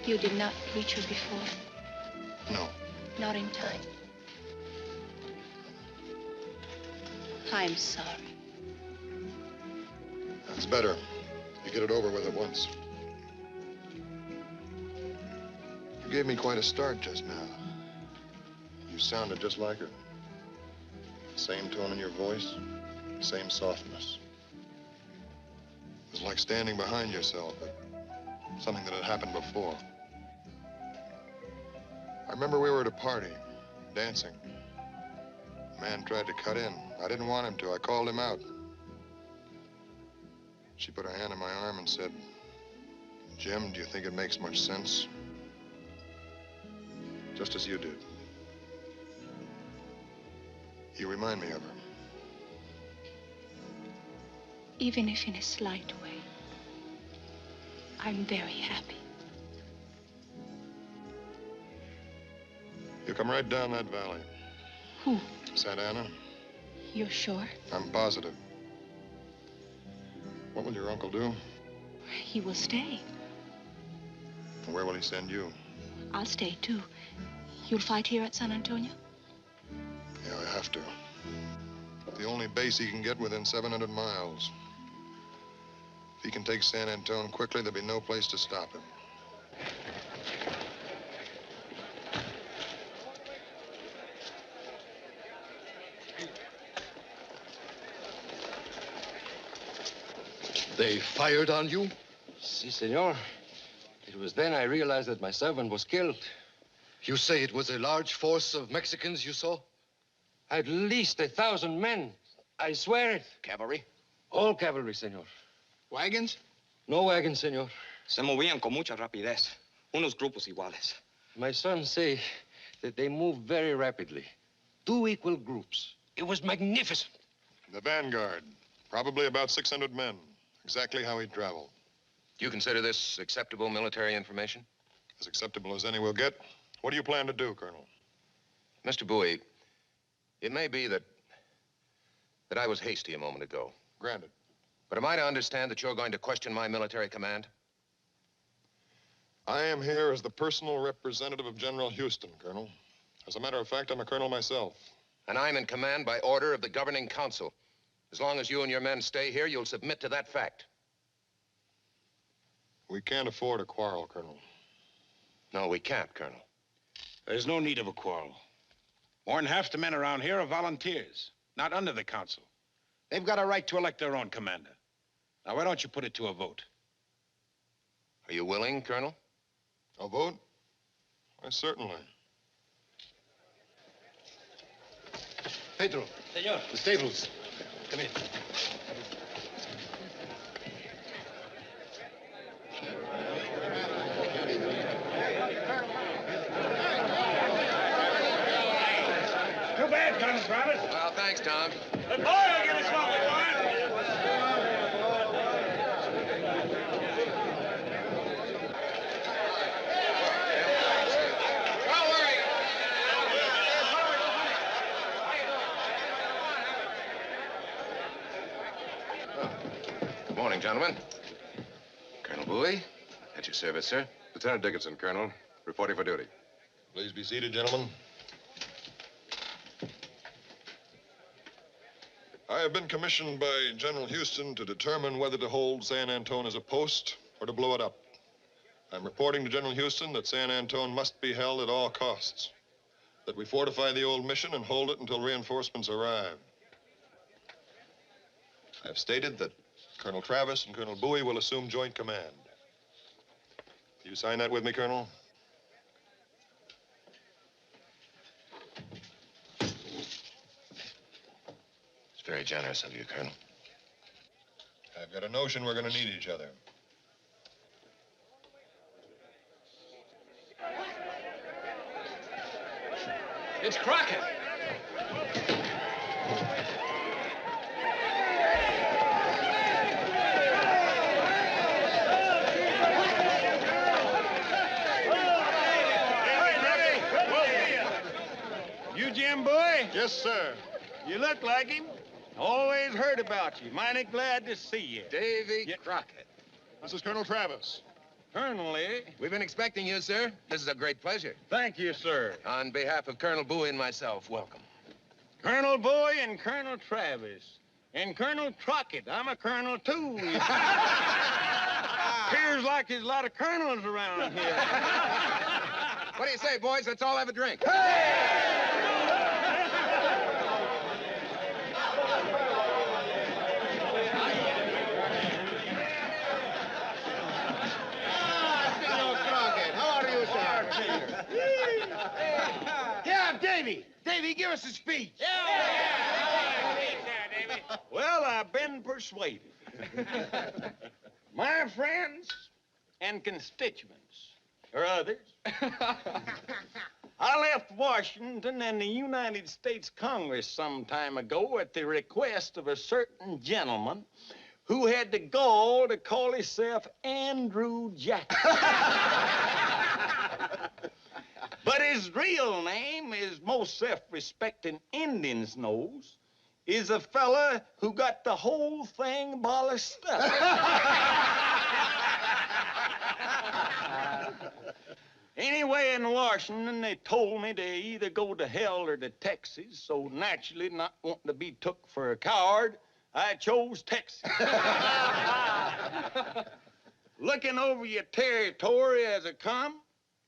you did not reach her before. No. Not in time. I'm sorry. That's better. You get it over with at once. You gave me quite a start just now. You sounded just like her. Same tone in your voice, same softness. It was like standing behind yourself at something that had happened before. I remember we were at a party, dancing. A man tried to cut in. I didn't want him to. I called him out. She put her hand on my arm and said, "Jim, do you think it makes much sense?" Just as you did. You remind me of her. Even if in a slight way, I'm very happy. You come right down that valley. Who? Santa Ana. You're sure? I'm positive. What will your uncle do? He will stay. And where will he send you? I'll stay, too. You'll fight here at San Antonio? Yeah, I have to. The only base he can get within 700 miles. If he can take San Antonio quickly, there'll be no place to stop him. They fired on you? Si, senor. It was then I realized that my servant was killed. You say it was a large force of Mexicans you saw? At least 1,000 men. I swear it. Cavalry? All cavalry, senor. Wagons? No wagons, senor. Se movían con mucha rapidez. Unos grupos iguales. My sons say that they move very rapidly. 2 equal groups. It was magnificent. The vanguard. Probably about 600 men. Exactly how he'd travel. Do you consider this acceptable military information? As acceptable as any we'll get. What do you plan to do, Colonel? Mr. Bowie, it may be that I was hasty a moment ago. Granted. But am I to understand that you're going to question my military command? I am here as the personal representative of General Houston, Colonel. As a matter of fact, I'm a colonel myself. And I'm in command by order of the governing council. As long as you and your men stay here, you'll submit to that fact. We can't afford a quarrel, Colonel. No, we can't, Colonel. There's no need of a quarrel. More than half the men around here are volunteers, not under the council. They've got a right to elect their own commander. Now, why don't you put it to a vote? Are you willing, Colonel? A vote? Why, certainly. Pedro. Senor. The stables. Come in. Too bad, Colonel Travis. Well, thanks, Tom. The boy will get us what we want. Good morning, gentlemen. Colonel Bowie, at your service, sir. Lieutenant Dickinson, Colonel. Reporting for duty. Please be seated, gentlemen. I have been commissioned by General Houston to determine whether to hold San Antone as a post or to blow it up. I'm reporting to General Houston that San Antone must be held at all costs, that we fortify the old mission and hold it until reinforcements arrive. I have stated that Colonel Travis and Colonel Bowie will assume joint command. You sign that with me, Colonel? It's very generous of you, Colonel. I've got a notion we're going to need each other. It's Crockett. You Jim Bowie? Yes, sir. You look like him. Always heard about you. Mighty glad to see you. Davy Crockett. This is Colonel Travis. Colonel, eh? We've been expecting you, sir. This is a great pleasure. Thank you, sir. On behalf of Colonel Bowie and myself, welcome. Colonel Bowie and Colonel Travis. And Colonel Crockett. I'm a colonel, too. Appears like there's a lot of colonels around here. What do you say, boys? Let's all have a drink. Yeah, Davy. Davy, give us a speech. Well, I've been persuaded. My friends and constituents, or others, I left Washington and the United States Congress some time ago at the request of a certain gentleman who had the gall to call himself Andrew Jackson. But his real name, as most self-respecting Indians knows, is a fella who got the whole thing bolloced up. Anyway, in Washington, they told me to either go to hell or to Texas, so naturally, not wanting to be took for a coward, I chose Texas. Looking over your territory as I come,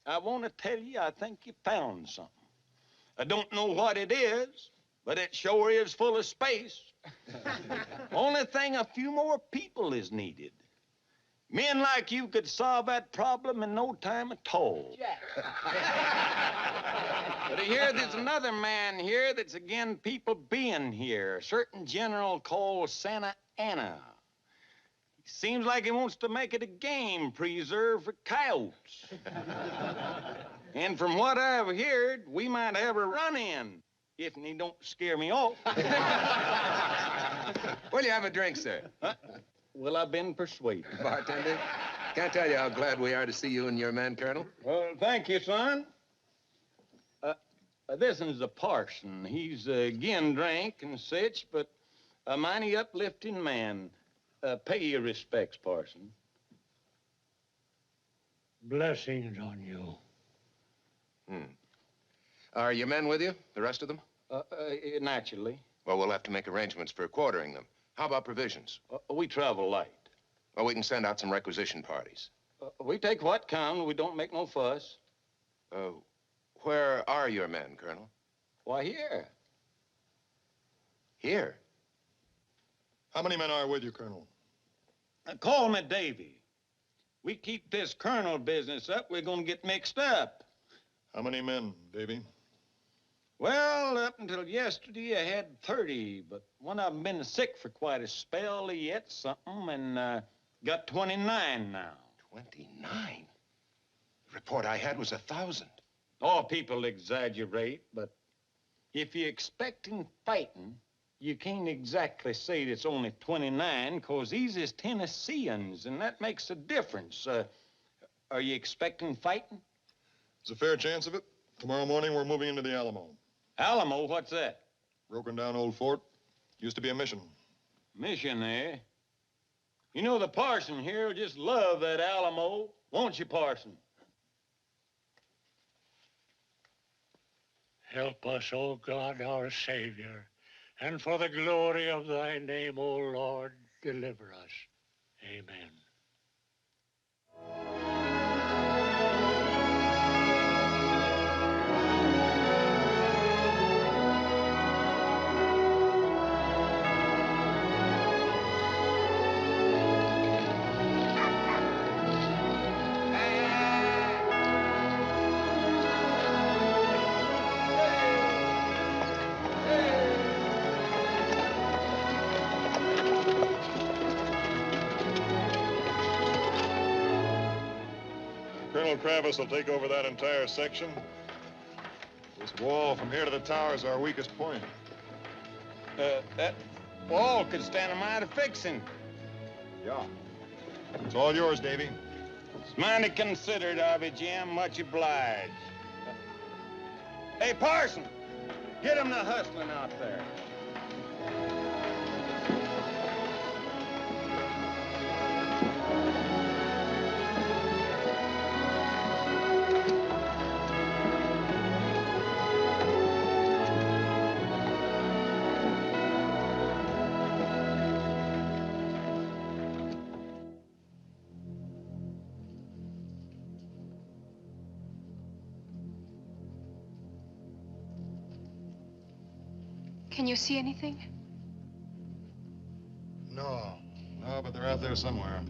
I want to tell you, I think you found something. I don't know what it is, but it sure is full of space. Only thing, a few more people is needed. Men like you could solve that problem in no time at all. But I hear there's another man here that's again people being here, a certain general called Santa Anna. Seems like he wants to make it a game preserve for coyotes. And from what I've heard, we might have a run-in if he don't scare me off. Will you have a drink, sir? Huh? Well, I've been persuaded. Bartender, can't tell you how glad we are to see you and your men, Colonel. Well, thank you, son. This is the parson. He's again drink and such, but a mighty uplifting man. Pay your respects, parson. Blessings on you. Are your men with you, the rest of them? Naturally. Well, we'll have to make arrangements for quartering them. How about provisions? We travel light. Well, we can send out some requisition parties. We take what comes. We don't make no fuss. Where are your men, Colonel? Why, here. Here? How many men are with you, Colonel? Call me Davy. We keep this colonel business up, we're gonna get mixed up. How many men, Davy? Well, up until yesterday, I had 30, but one of them been sick for quite a spell. He ate something and got 29 now. 29? The report I had was 1,000. Oh, people exaggerate, but if you're expecting fighting, you can't exactly say it's only 29, because these is Tennesseans, and that makes a difference. Are you expecting fighting? There's a fair chance of it. Tomorrow morning, we're moving into the Alamo. Alamo? What's that? Broken down old fort. Used to be a mission. Mission, eh? You know, the parson here will just love that Alamo, won't you, parson? Help us, O God, our Savior, and for the glory of thy name, O Lord, deliver us. Amen. Colonel Travis will take over that entire section. This wall from here to the tower is our weakest point. That wall could stand a mighty fixing. Yeah. It's all yours, Davy. It's mighty considered of you, Jim. Much obliged. Hey, parson, get him the hustling out there. Can you see anything? No, but they're out there somewhere.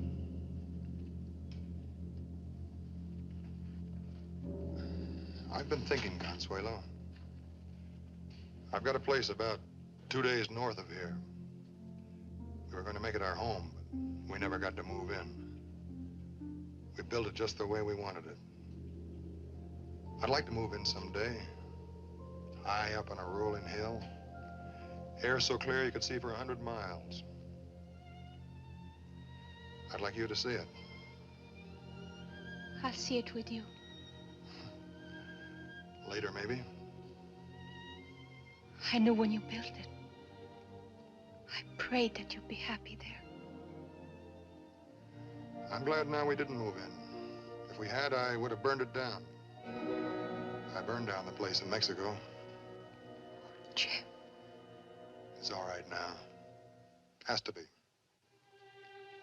I've been thinking, Consuelo. I've got a place about 2 days north of here. We were going to make it our home, but we never got to move in. We built it just the way we wanted it. I'd like to move in someday, high up on a rolling hill. Air so clear you could see for 100 miles. I'd like you to see it. I'll see it with you. Later, maybe. I knew when you built it. I prayed that you'd be happy there. I'm glad now we didn't move in. If we had, I would have burned it down. I burned down the place in Mexico. Jim. It's all right now. Has to be.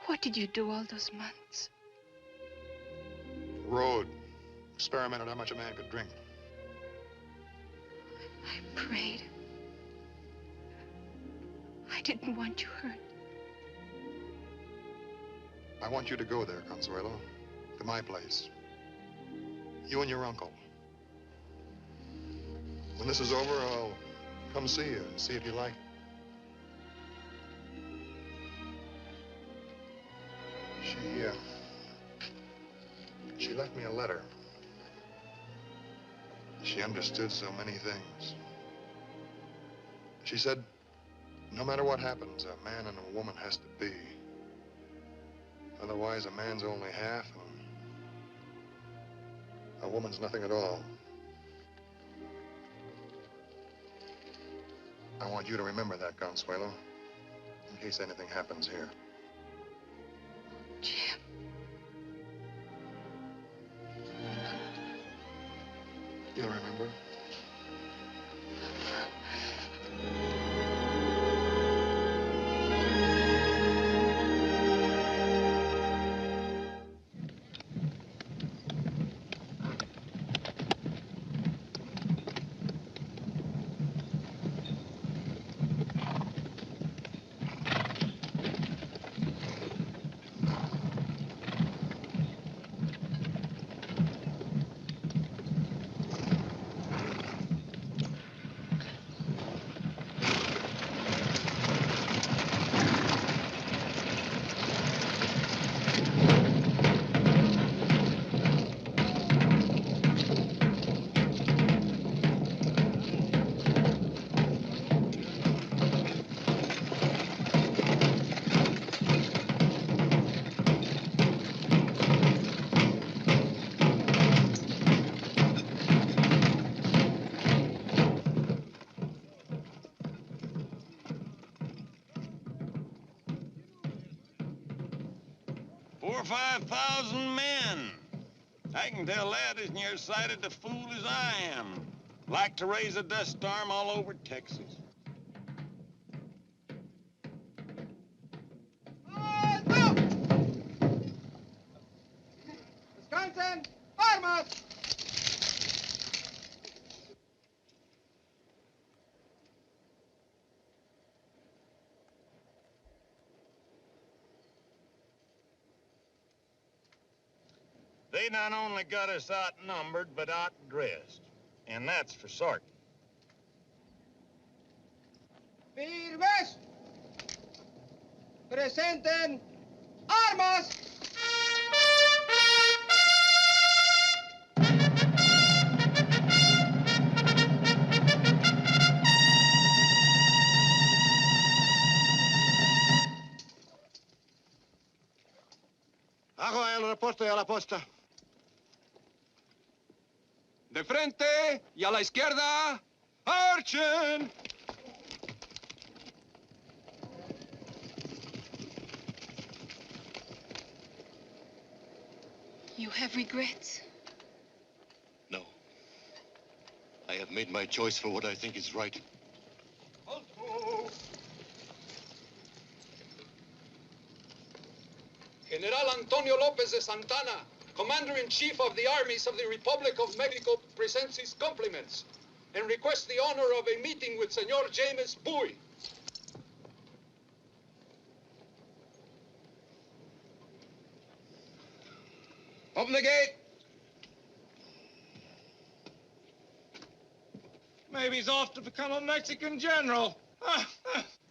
What did you do all those months? Rode. Experimented how much a man could drink. I prayed. I didn't want you hurt. I want you to go there, Consuelo. To my place. You and your uncle. When this is over, I'll come see you and see if you like it. She left me a letter. She understood so many things. She said, no matter what happens, a man and a woman has to be. Otherwise, a man's only half, and a woman's nothing at all. I want you to remember that, Consuelo, in case anything happens here. Jim. You'll remember? Or 5,000 men. I can tell that as nearsighted a fool as I am. Like to raise a dust storm all over Texas. Wisconsin, armas! They not only got us outnumbered, but outdressed. And that's for certain. Firmes! Presenten armas! Ajo el reporte a la posta. De frente y a la izquierda. ¡Marchen! You have regrets? No. I have made my choice for what I think is right. General Antonio Lopez de Santana, Commander-in-Chief of the Armies of the Republic of Mexico, presents his compliments and requests the honor of a meeting with Senor James Bowie. Open the gate. Maybe he's off to become a Mexican general.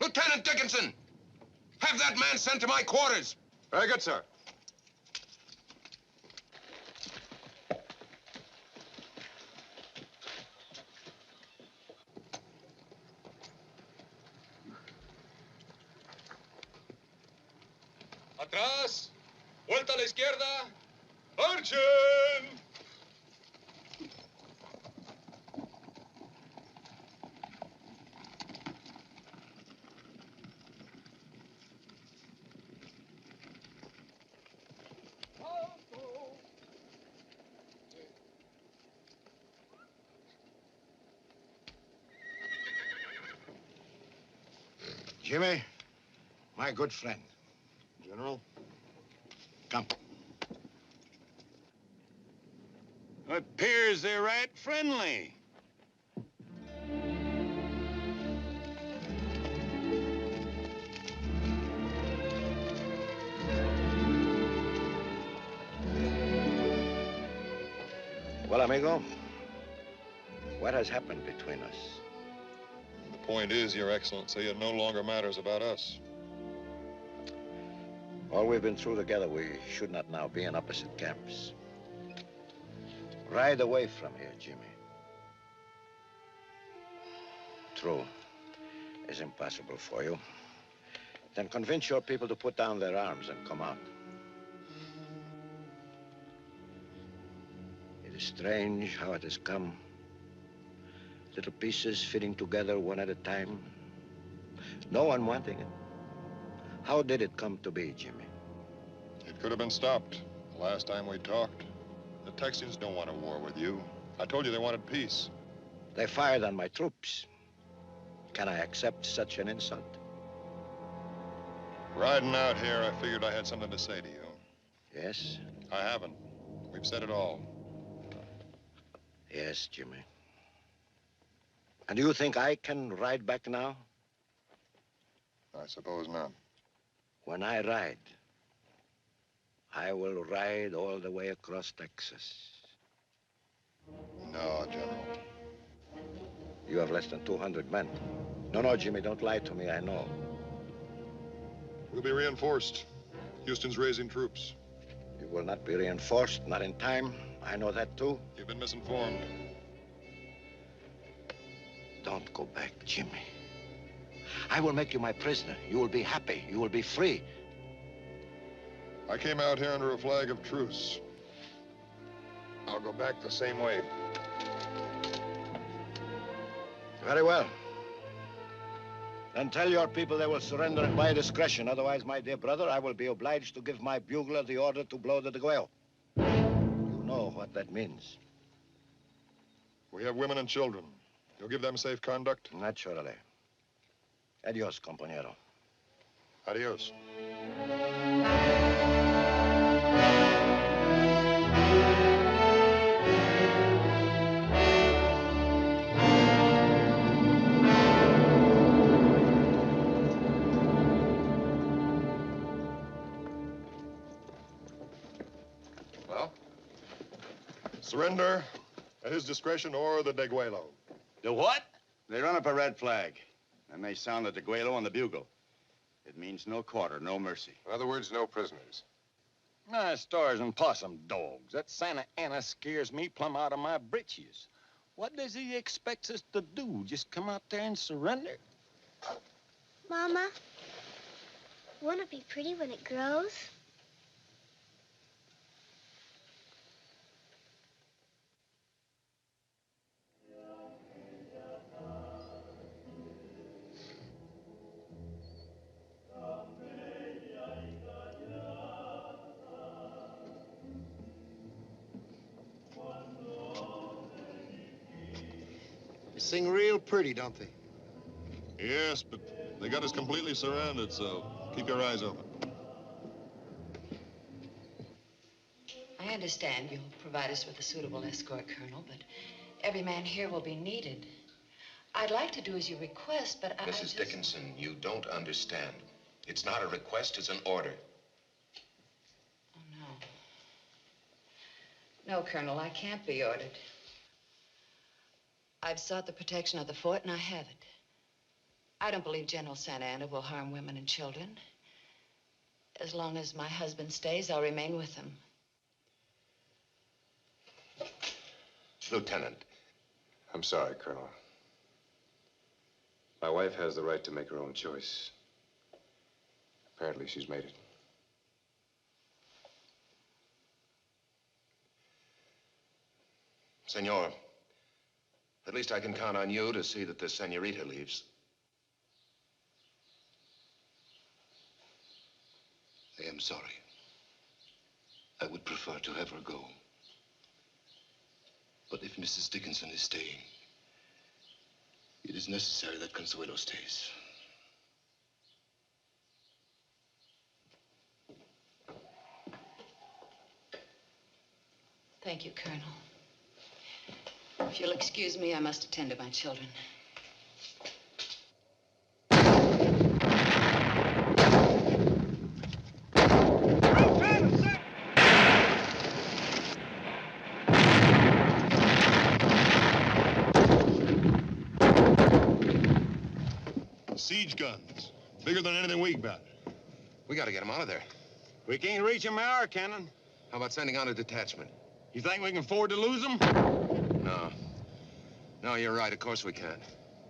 Lieutenant Dickinson, have that man sent to my quarters. Very good, sir. Atrás, vuelta a la izquierda. ¡Marchen! Jimmy, my good friend. General? Come. Appears they're right friendly. Well, amigo, what has happened between us? The point is, Your Excellency, it no longer matters about us. All we've been through together, we should not now be in opposite camps. Ride away from here, Jimmy. True. It's impossible for you. Then convince your people to put down their arms and come out. It is strange how it has come. Little pieces fitting together one at a time. No one wanting it. How did it come to be, Jimmy? It could have been stopped the last time we talked. The Texans don't want a war with you. I told you they wanted peace. They fired on my troops. Can I accept such an insult? Riding out here, I figured I had something to say to you. Yes? I haven't. We've said it all. Yes, Jimmy. And do you think I can ride back now? I suppose not. When I ride, I will ride all the way across Texas. No, General. You have less than 200 men. No, Jimmy, don't lie to me, I know. We'll be reinforced. Houston's raising troops. You will not be reinforced, not in time. I know that too. You've been misinformed. Don't go back, Jimmy. I will make you my prisoner. You will be happy. You will be free. I came out here under a flag of truce. I'll go back the same way. Very well. Then tell your people they will surrender at my discretion. Otherwise, my dear brother, I will be obliged to give my bugler the order to blow the 𝙭. You know what that means. We have women and children. You'll give them safe conduct? Naturally. Adios, compañero. Adios. Well? Surrender at his discretion or the 𝙭. The what? They run up a red flag. Then they sound the 𝙭 on the bugle. It means no quarter, no mercy. In other words, no prisoners. Stars and possum dogs. That Santa Ana scares me plumb out of my britches. What does he expect us to do? Just come out there and surrender? Mama, won't it be pretty when it grows? Sing real pretty, don't they? Yes, but they got us completely surrounded, so keep your eyes open. I understand you'll provide us with a suitable escort, Colonel, but every man here will be needed. I'd like to do as you request, but Mrs. Dickinson, you don't understand. It's not a request, it's an order. Oh, no. No, Colonel, I can't be ordered. I've sought the protection of the fort, and I have it. I don't believe General Santa Anna will harm women and children. As long as my husband stays, I'll remain with him. Lieutenant. I'm sorry, Colonel. My wife has the right to make her own choice. Apparently, she's made it. Senor, at least I can count on you to see that the senorita leaves. I am sorry. I would prefer to have her go. But if Mrs. Dickinson is staying, it is necessary that Consuelo stays. Thank you, Colonel. If you'll excuse me, I must attend to my children. Siege guns. Bigger than anything we've got. We gotta get them out of there. We can't reach them with our cannon. How about sending out a detachment? You think we can afford to lose them? No. No, you're right. Of course we can't.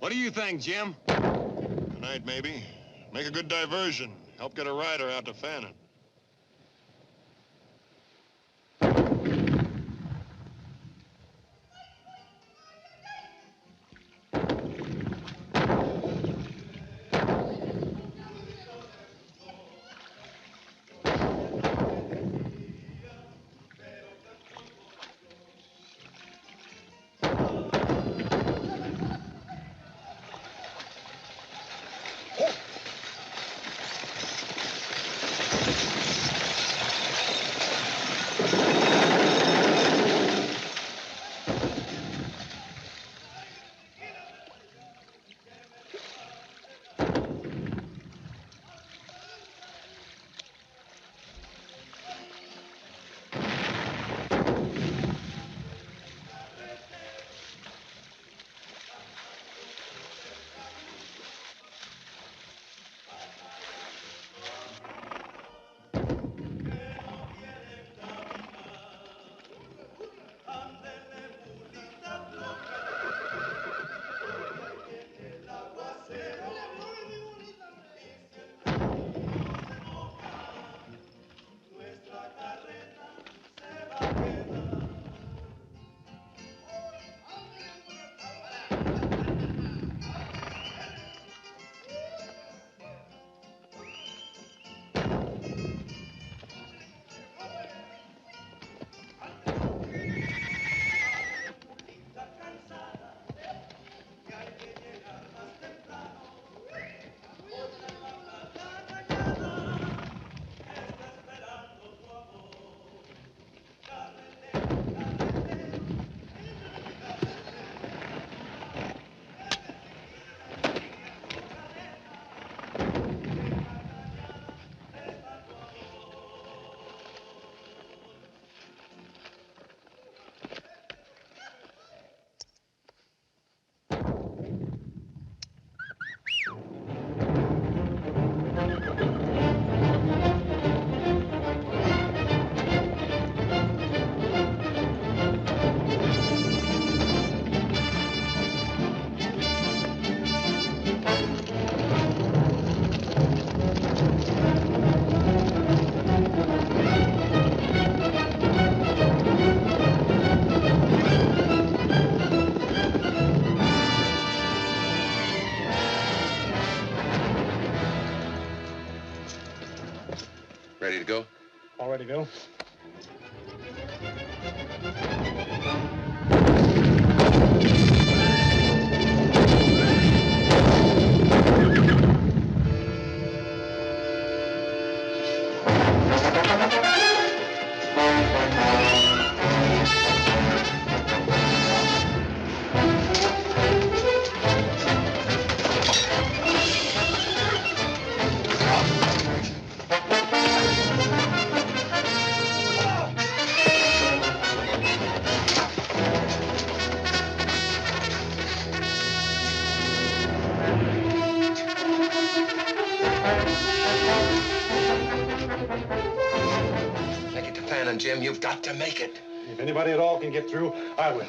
What do you think, Jim? Tonight, maybe. Make a good diversion. Help get a rider out to Fannin. Ready to go? All ready to go? Make it to Fannin, Jim. You've got to make it. If anybody at all can get through, I will.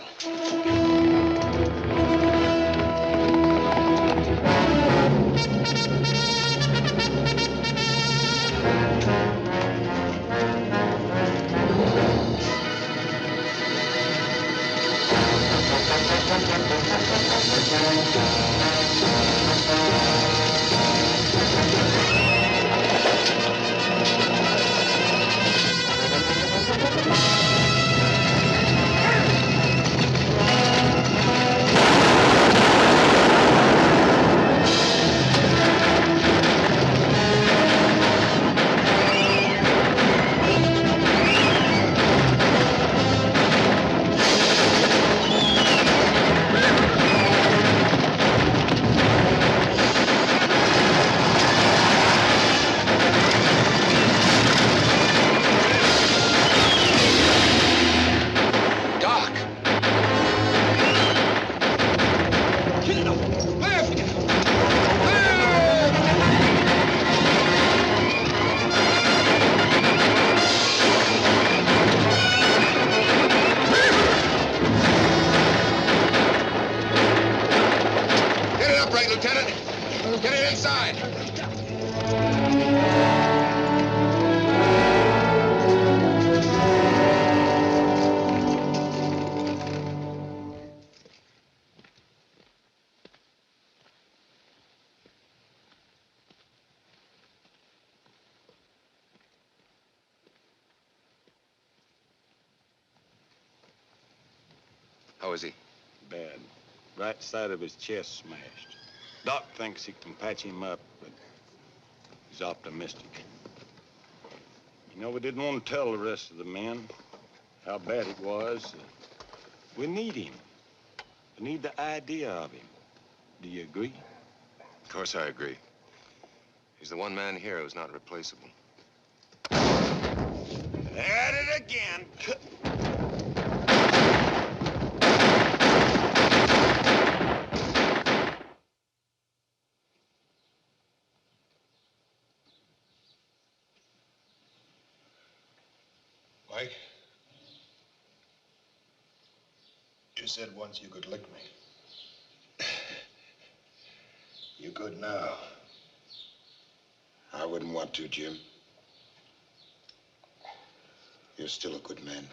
How is he? Bad. Right side of his chest smashed. Doc thinks he can patch him up, but he's optimistic. You know, we didn't want to tell the rest of the men how bad it was. We need him. We need the idea of him. Do you agree? Of course I agree. He's the one man here who's not replaceable. At it again. Mike, you said once you could lick me. You could now. I wouldn't want to, Jim. You're still a good man.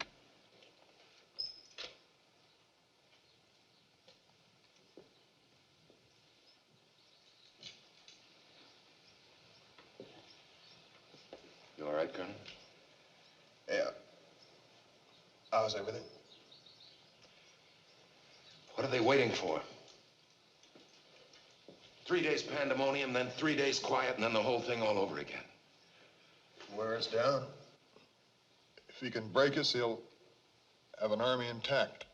You all right, Colonel? Yeah. How's everything? What are they waiting for? 3 days pandemonium, then 3 days quiet, and then the whole thing all over again. Wear us down. If he can break us, he'll have an army intact.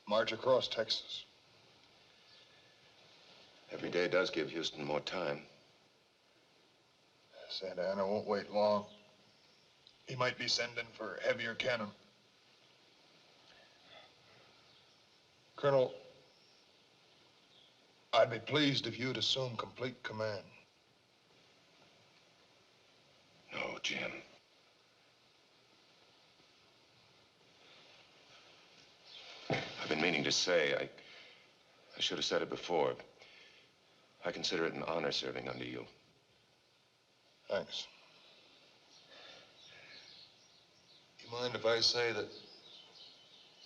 March across Texas. Every day does give Houston more time. Santa Ana won't wait long. He might be sending for heavier cannon. Colonel, I'd be pleased if you'd assume complete command. No, Jim. I've been meaning to say, I should have said it before. I consider it an honor serving under you. Thanks. You mind if I say that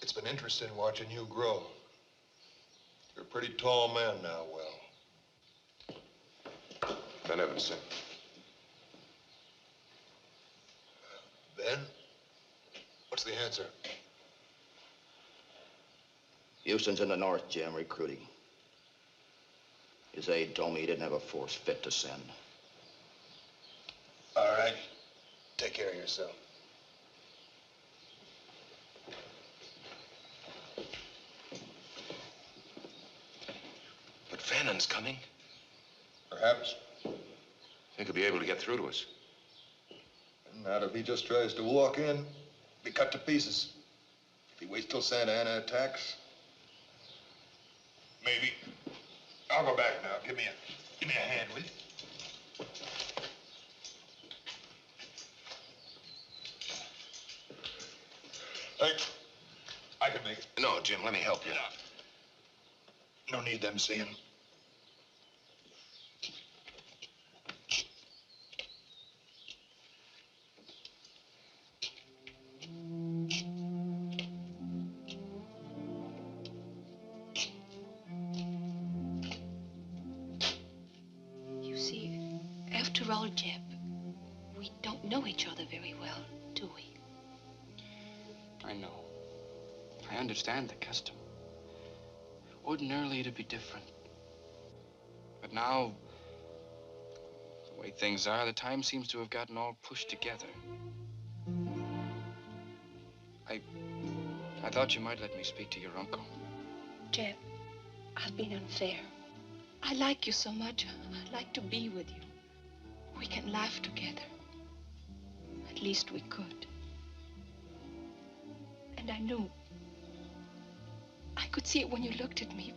it's been interesting watching you grow? You're a pretty tall man now, Will. Beneficent. Ben? What's the answer? Houston's in the north, Jim, recruiting. His aide told me he didn't have a force fit to send. All right. Take care of yourself. But Fannon's coming. Perhaps. Think he'll be able to get through to us. Not if he just tries to walk in, be cut to pieces. If he waits till Santa Ana attacks, maybe. I'll go back now. Give me a hand, will you? Thanks. I can make it. No, Jim, let me help you. No need them seeing. You see, after all, Jeb, we don't know each other very well, do we? I know. I understand the custom. Ordinarily, it'd be different. But now, the way things are, the time seems to have gotten all pushed together. I thought you might let me speak to your uncle. Jeb, I've been unfair. I like you so much. I'd like to be with you. We can laugh together. At least we could. And I knew. I could see it when you looked at me,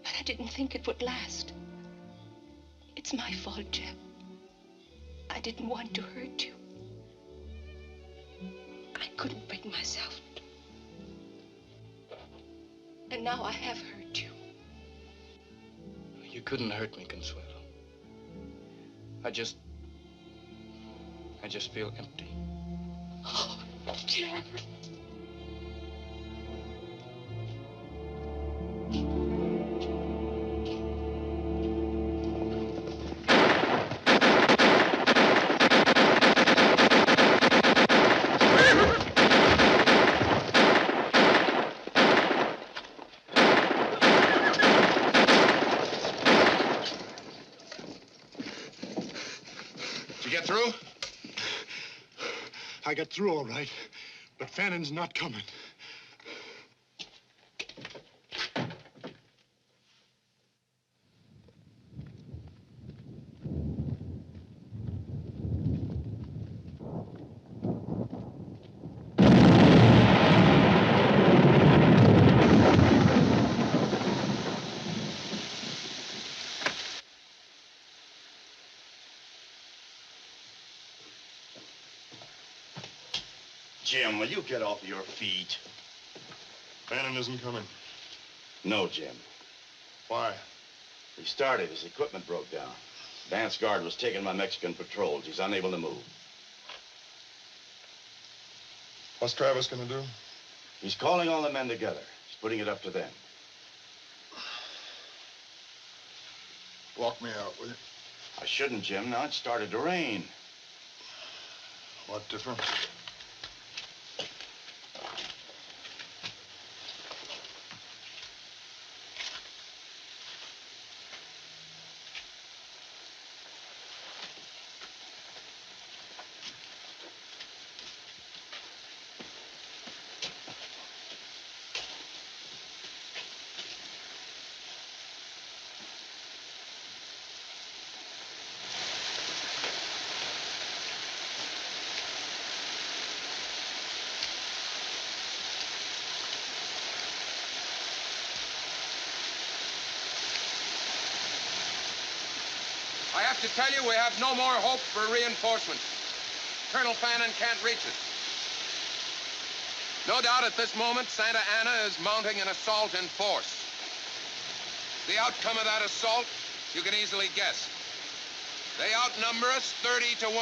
but I didn't think it would last. It's my fault, Jeb. I didn't want to hurt you. I couldn't bring myself to. And now I have hurt you. You couldn't hurt me, Consuelo. I just feel empty. Oh, Jeb. through? I got through all right, but Fannon's not coming. Jim, will you get off your feet? Fannin isn't coming. No, Jim. Why? He started. His equipment broke down. Dance guard was taken by Mexican patrols. He's unable to move. What's Travis gonna do? He's calling all the men together. He's putting it up to them. Walk me out, will you? I shouldn't, Jim. Now it started to rain. What difference? I have to tell you, we have no more hope for reinforcements. Colonel Fannin can't reach us. No doubt at this moment, Santa Ana is mounting an assault in force. The outcome of that assault, you can easily guess. They outnumber us 30 to 1.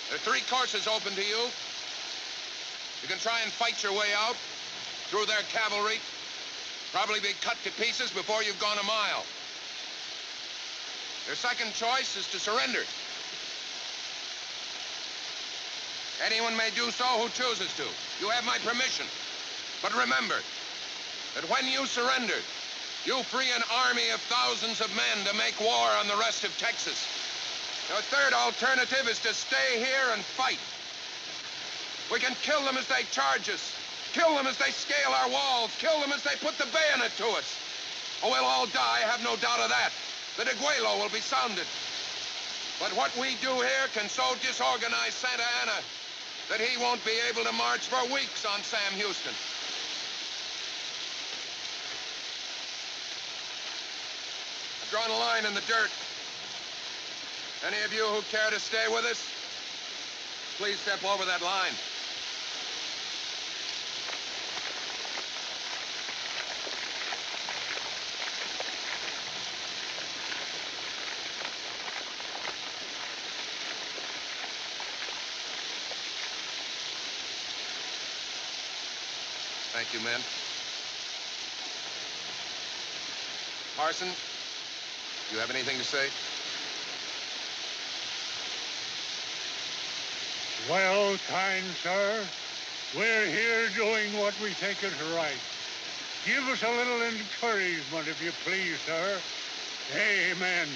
There are 3 courses open to you. You can try and fight your way out through their cavalry, probably be cut to pieces before you've gone a mile. Your second choice is to surrender. Anyone may do so who chooses to. You have my permission. But remember that when you surrender, you free an army of thousands of men to make war on the rest of Texas. Your third alternative is to stay here and fight. We can kill them as they charge us, kill them as they scale our walls, kill them as they put the bayonet to us. Oh, we'll all die, have no doubt of that. The 𝙁𝙤𝙩𝙁 will be sounded. But what we do here can so disorganize Santa Ana that he won't be able to march for weeks on Sam Houston. I've drawn a line in the dirt. Any of you who care to stay with us, please step over that line. Thank you, men. Parson, you have anything to say? Well, kind sir, we're here doing what we think is right. Give us a little encouragement, if you please, sir. Amen. Amen.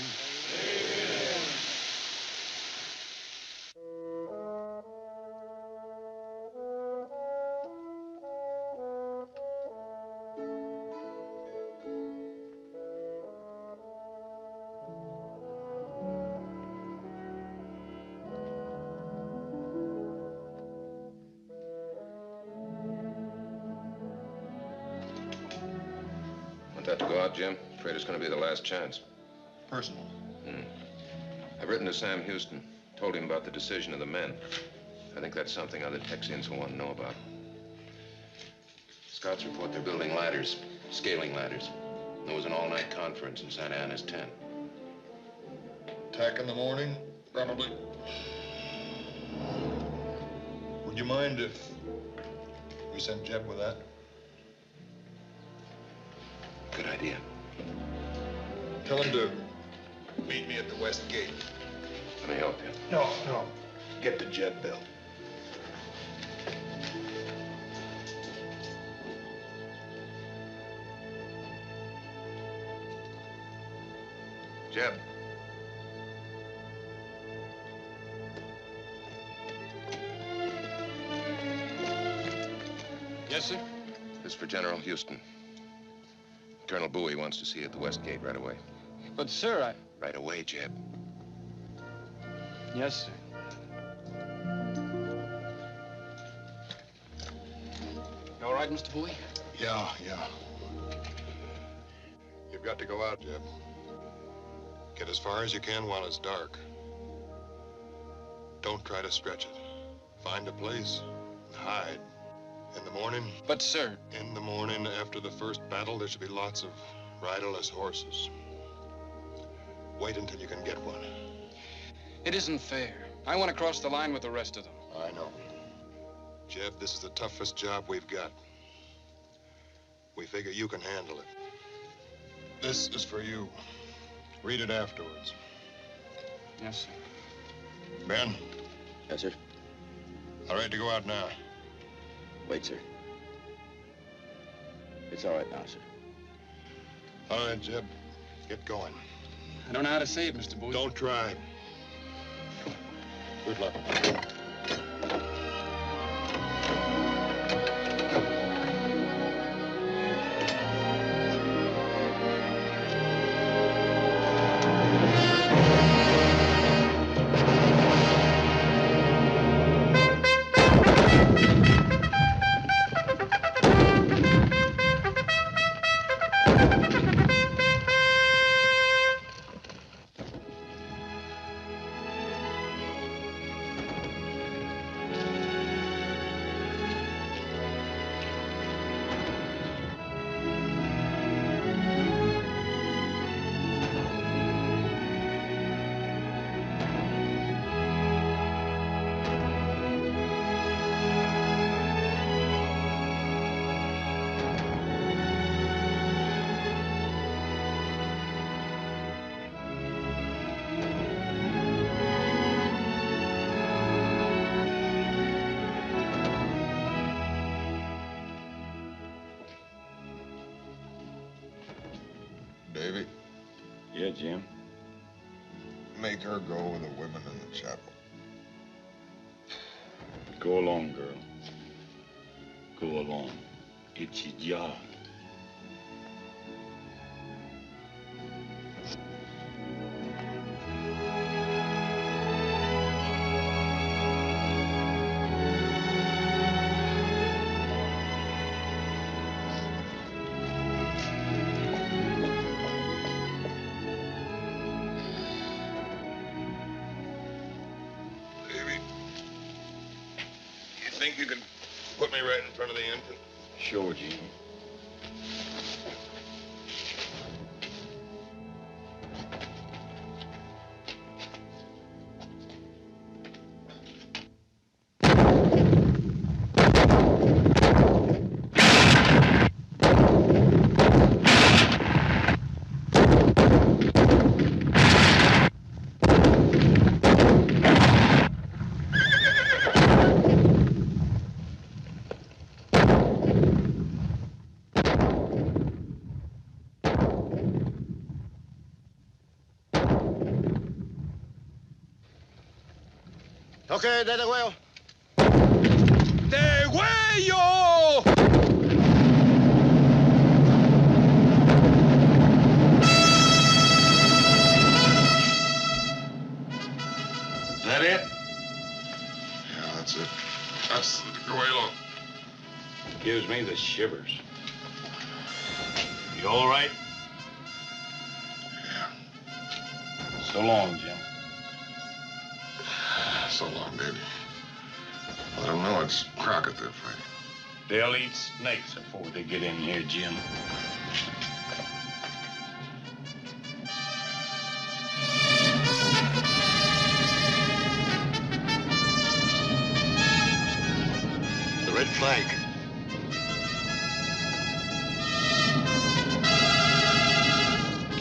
Want that to go out, Jim? Afraid it's going to be the last chance. Personal. I've written to Sam Houston, told him about the decision of the men. I think that's something other Texians will want to know about. Scouts report they're building ladders, scaling ladders. There was an all-night conference in Santa Ana's tent. Attack in the morning, probably. Would you mind if we sent Jeb with that? Good idea. Tell him to meet me at the west gate. Let me help you. No. Get the Jeb built. Jeb. Yes, sir. This is for General Houston. Colonel Bowie wants to see you at the West Gate right away. But, sir, Right away, Jeb. Yes, sir. You all right, Mr. Bowie? Yeah. You've got to go out, Jeb. Get as far as you can while it's dark. Don't try to stretch it. Find a place and hide. In the morning... But, sir... In the morning, after the first battle, there should be lots of riderless horses. Wait until you can get one. It isn't fair. I want to cross the line with the rest of them. I know. Jeb, this is the toughest job we've got. We figure you can handle it. This is for you. Read it afterwards. Yes, sir. Ben? Yes, sir? All right to go out now. Wait, sir. It's all right now, sir. All right, Jeb. Get going. I don't know how to say it, Mr. Bowie. Don't try. Good luck. Davy, Yeah, Jim. make her go with the women in the chapel. Go along, girl. Go along. It's your job. Davy, you think you can put me right in front of the engine? Sure, Jim. Okay, de Guayo. ¡De Guayo! Is that it? Yeah, that's it. That's the Guelo. Gives me the shivers. You all right? Yeah. So long, Jim. So long, Davy. Let them know it's Crockett they're fighting. They'll eat snakes before they get in here, Jim. The red flag.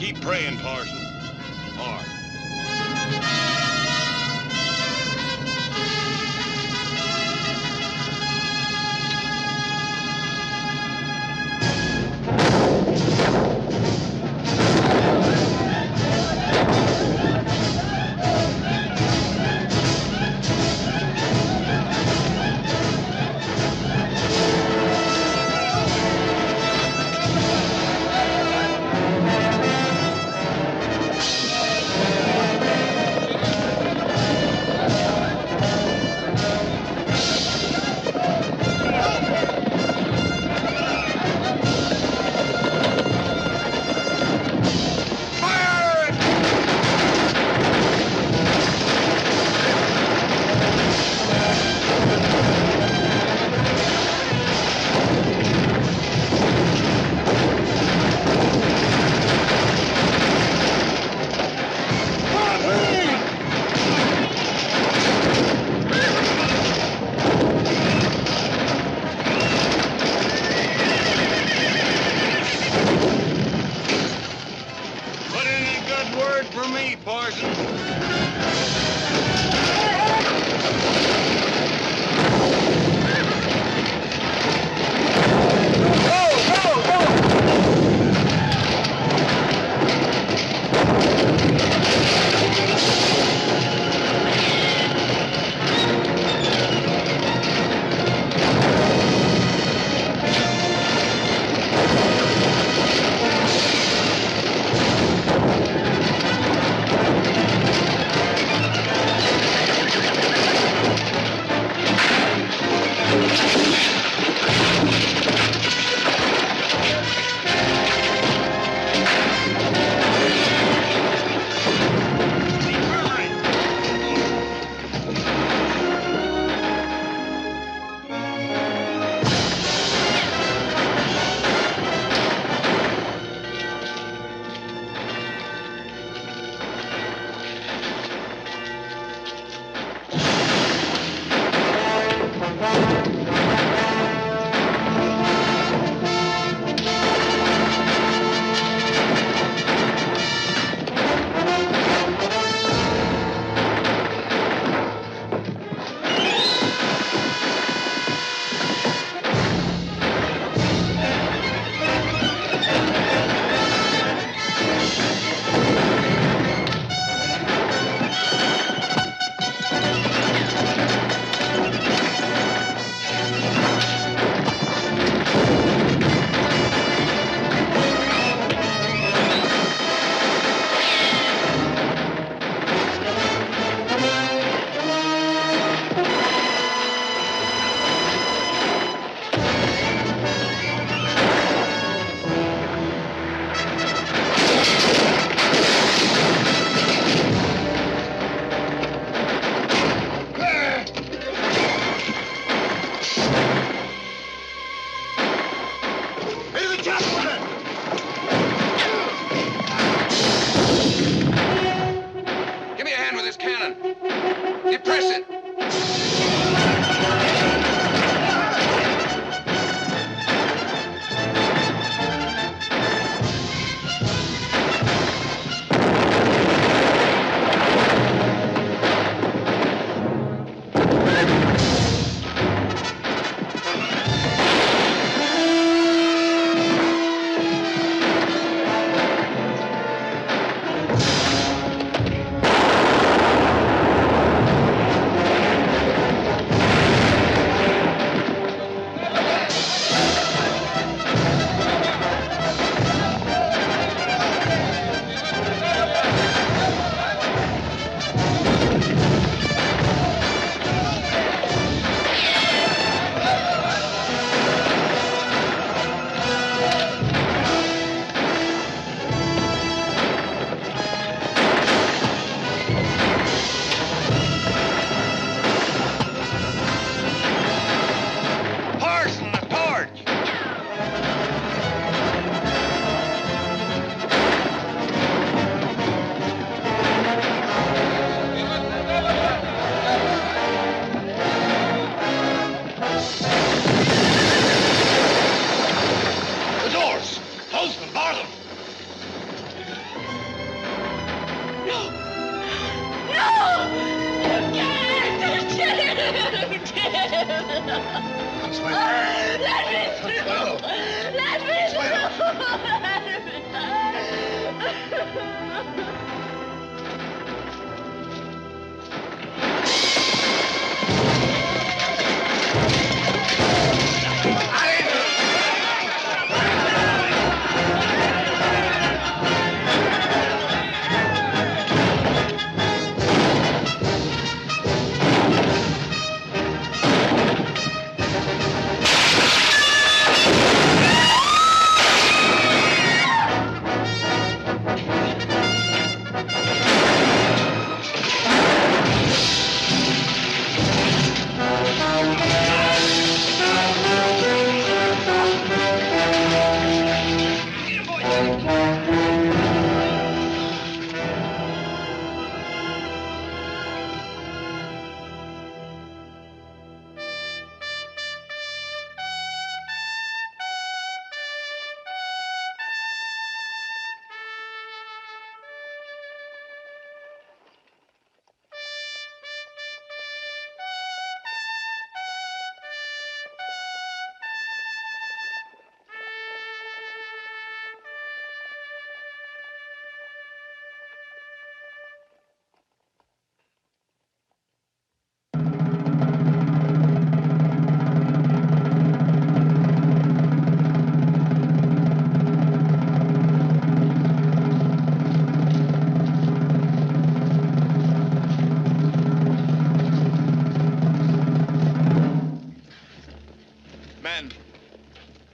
Keep praying, Parson. Hard.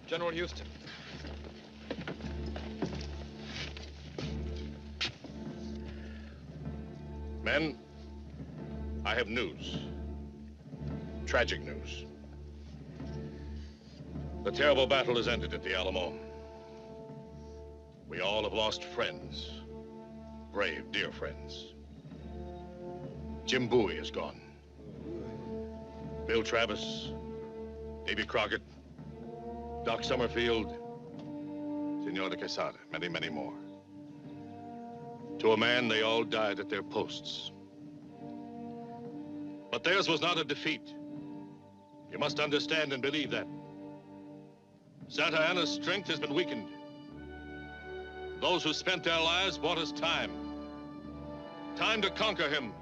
General Houston. Men, I have news. Tragic news. The terrible battle has ended at the Alamo. We all have lost friends. Brave, dear friends. Jim Bowie is gone. Bill Travis, Davy Crockett, Doc Summerfield, Consuelo de Quesada, many, many more. To a man, they all died at their posts. But theirs was not a defeat. You must understand and believe that. Santa Anna's strength has been weakened. Those who spent their lives bought us time. Time to conquer him.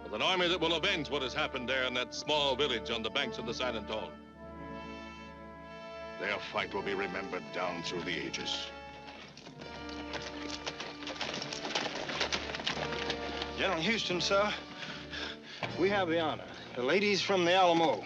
With an army that will avenge what has happened there in that small village on the banks of the San Antone. Their fight will be remembered down through the ages. General Houston, sir, we have the honor. The ladies from the Alamo.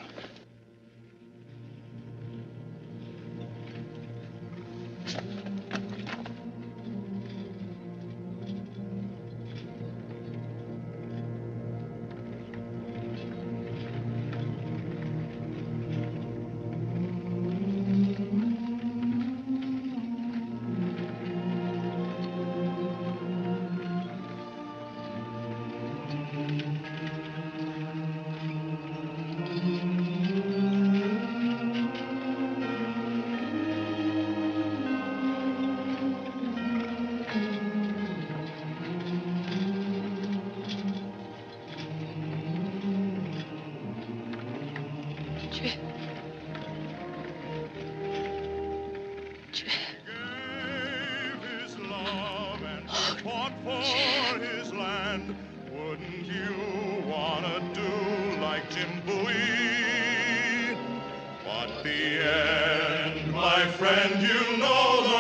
Friend, you know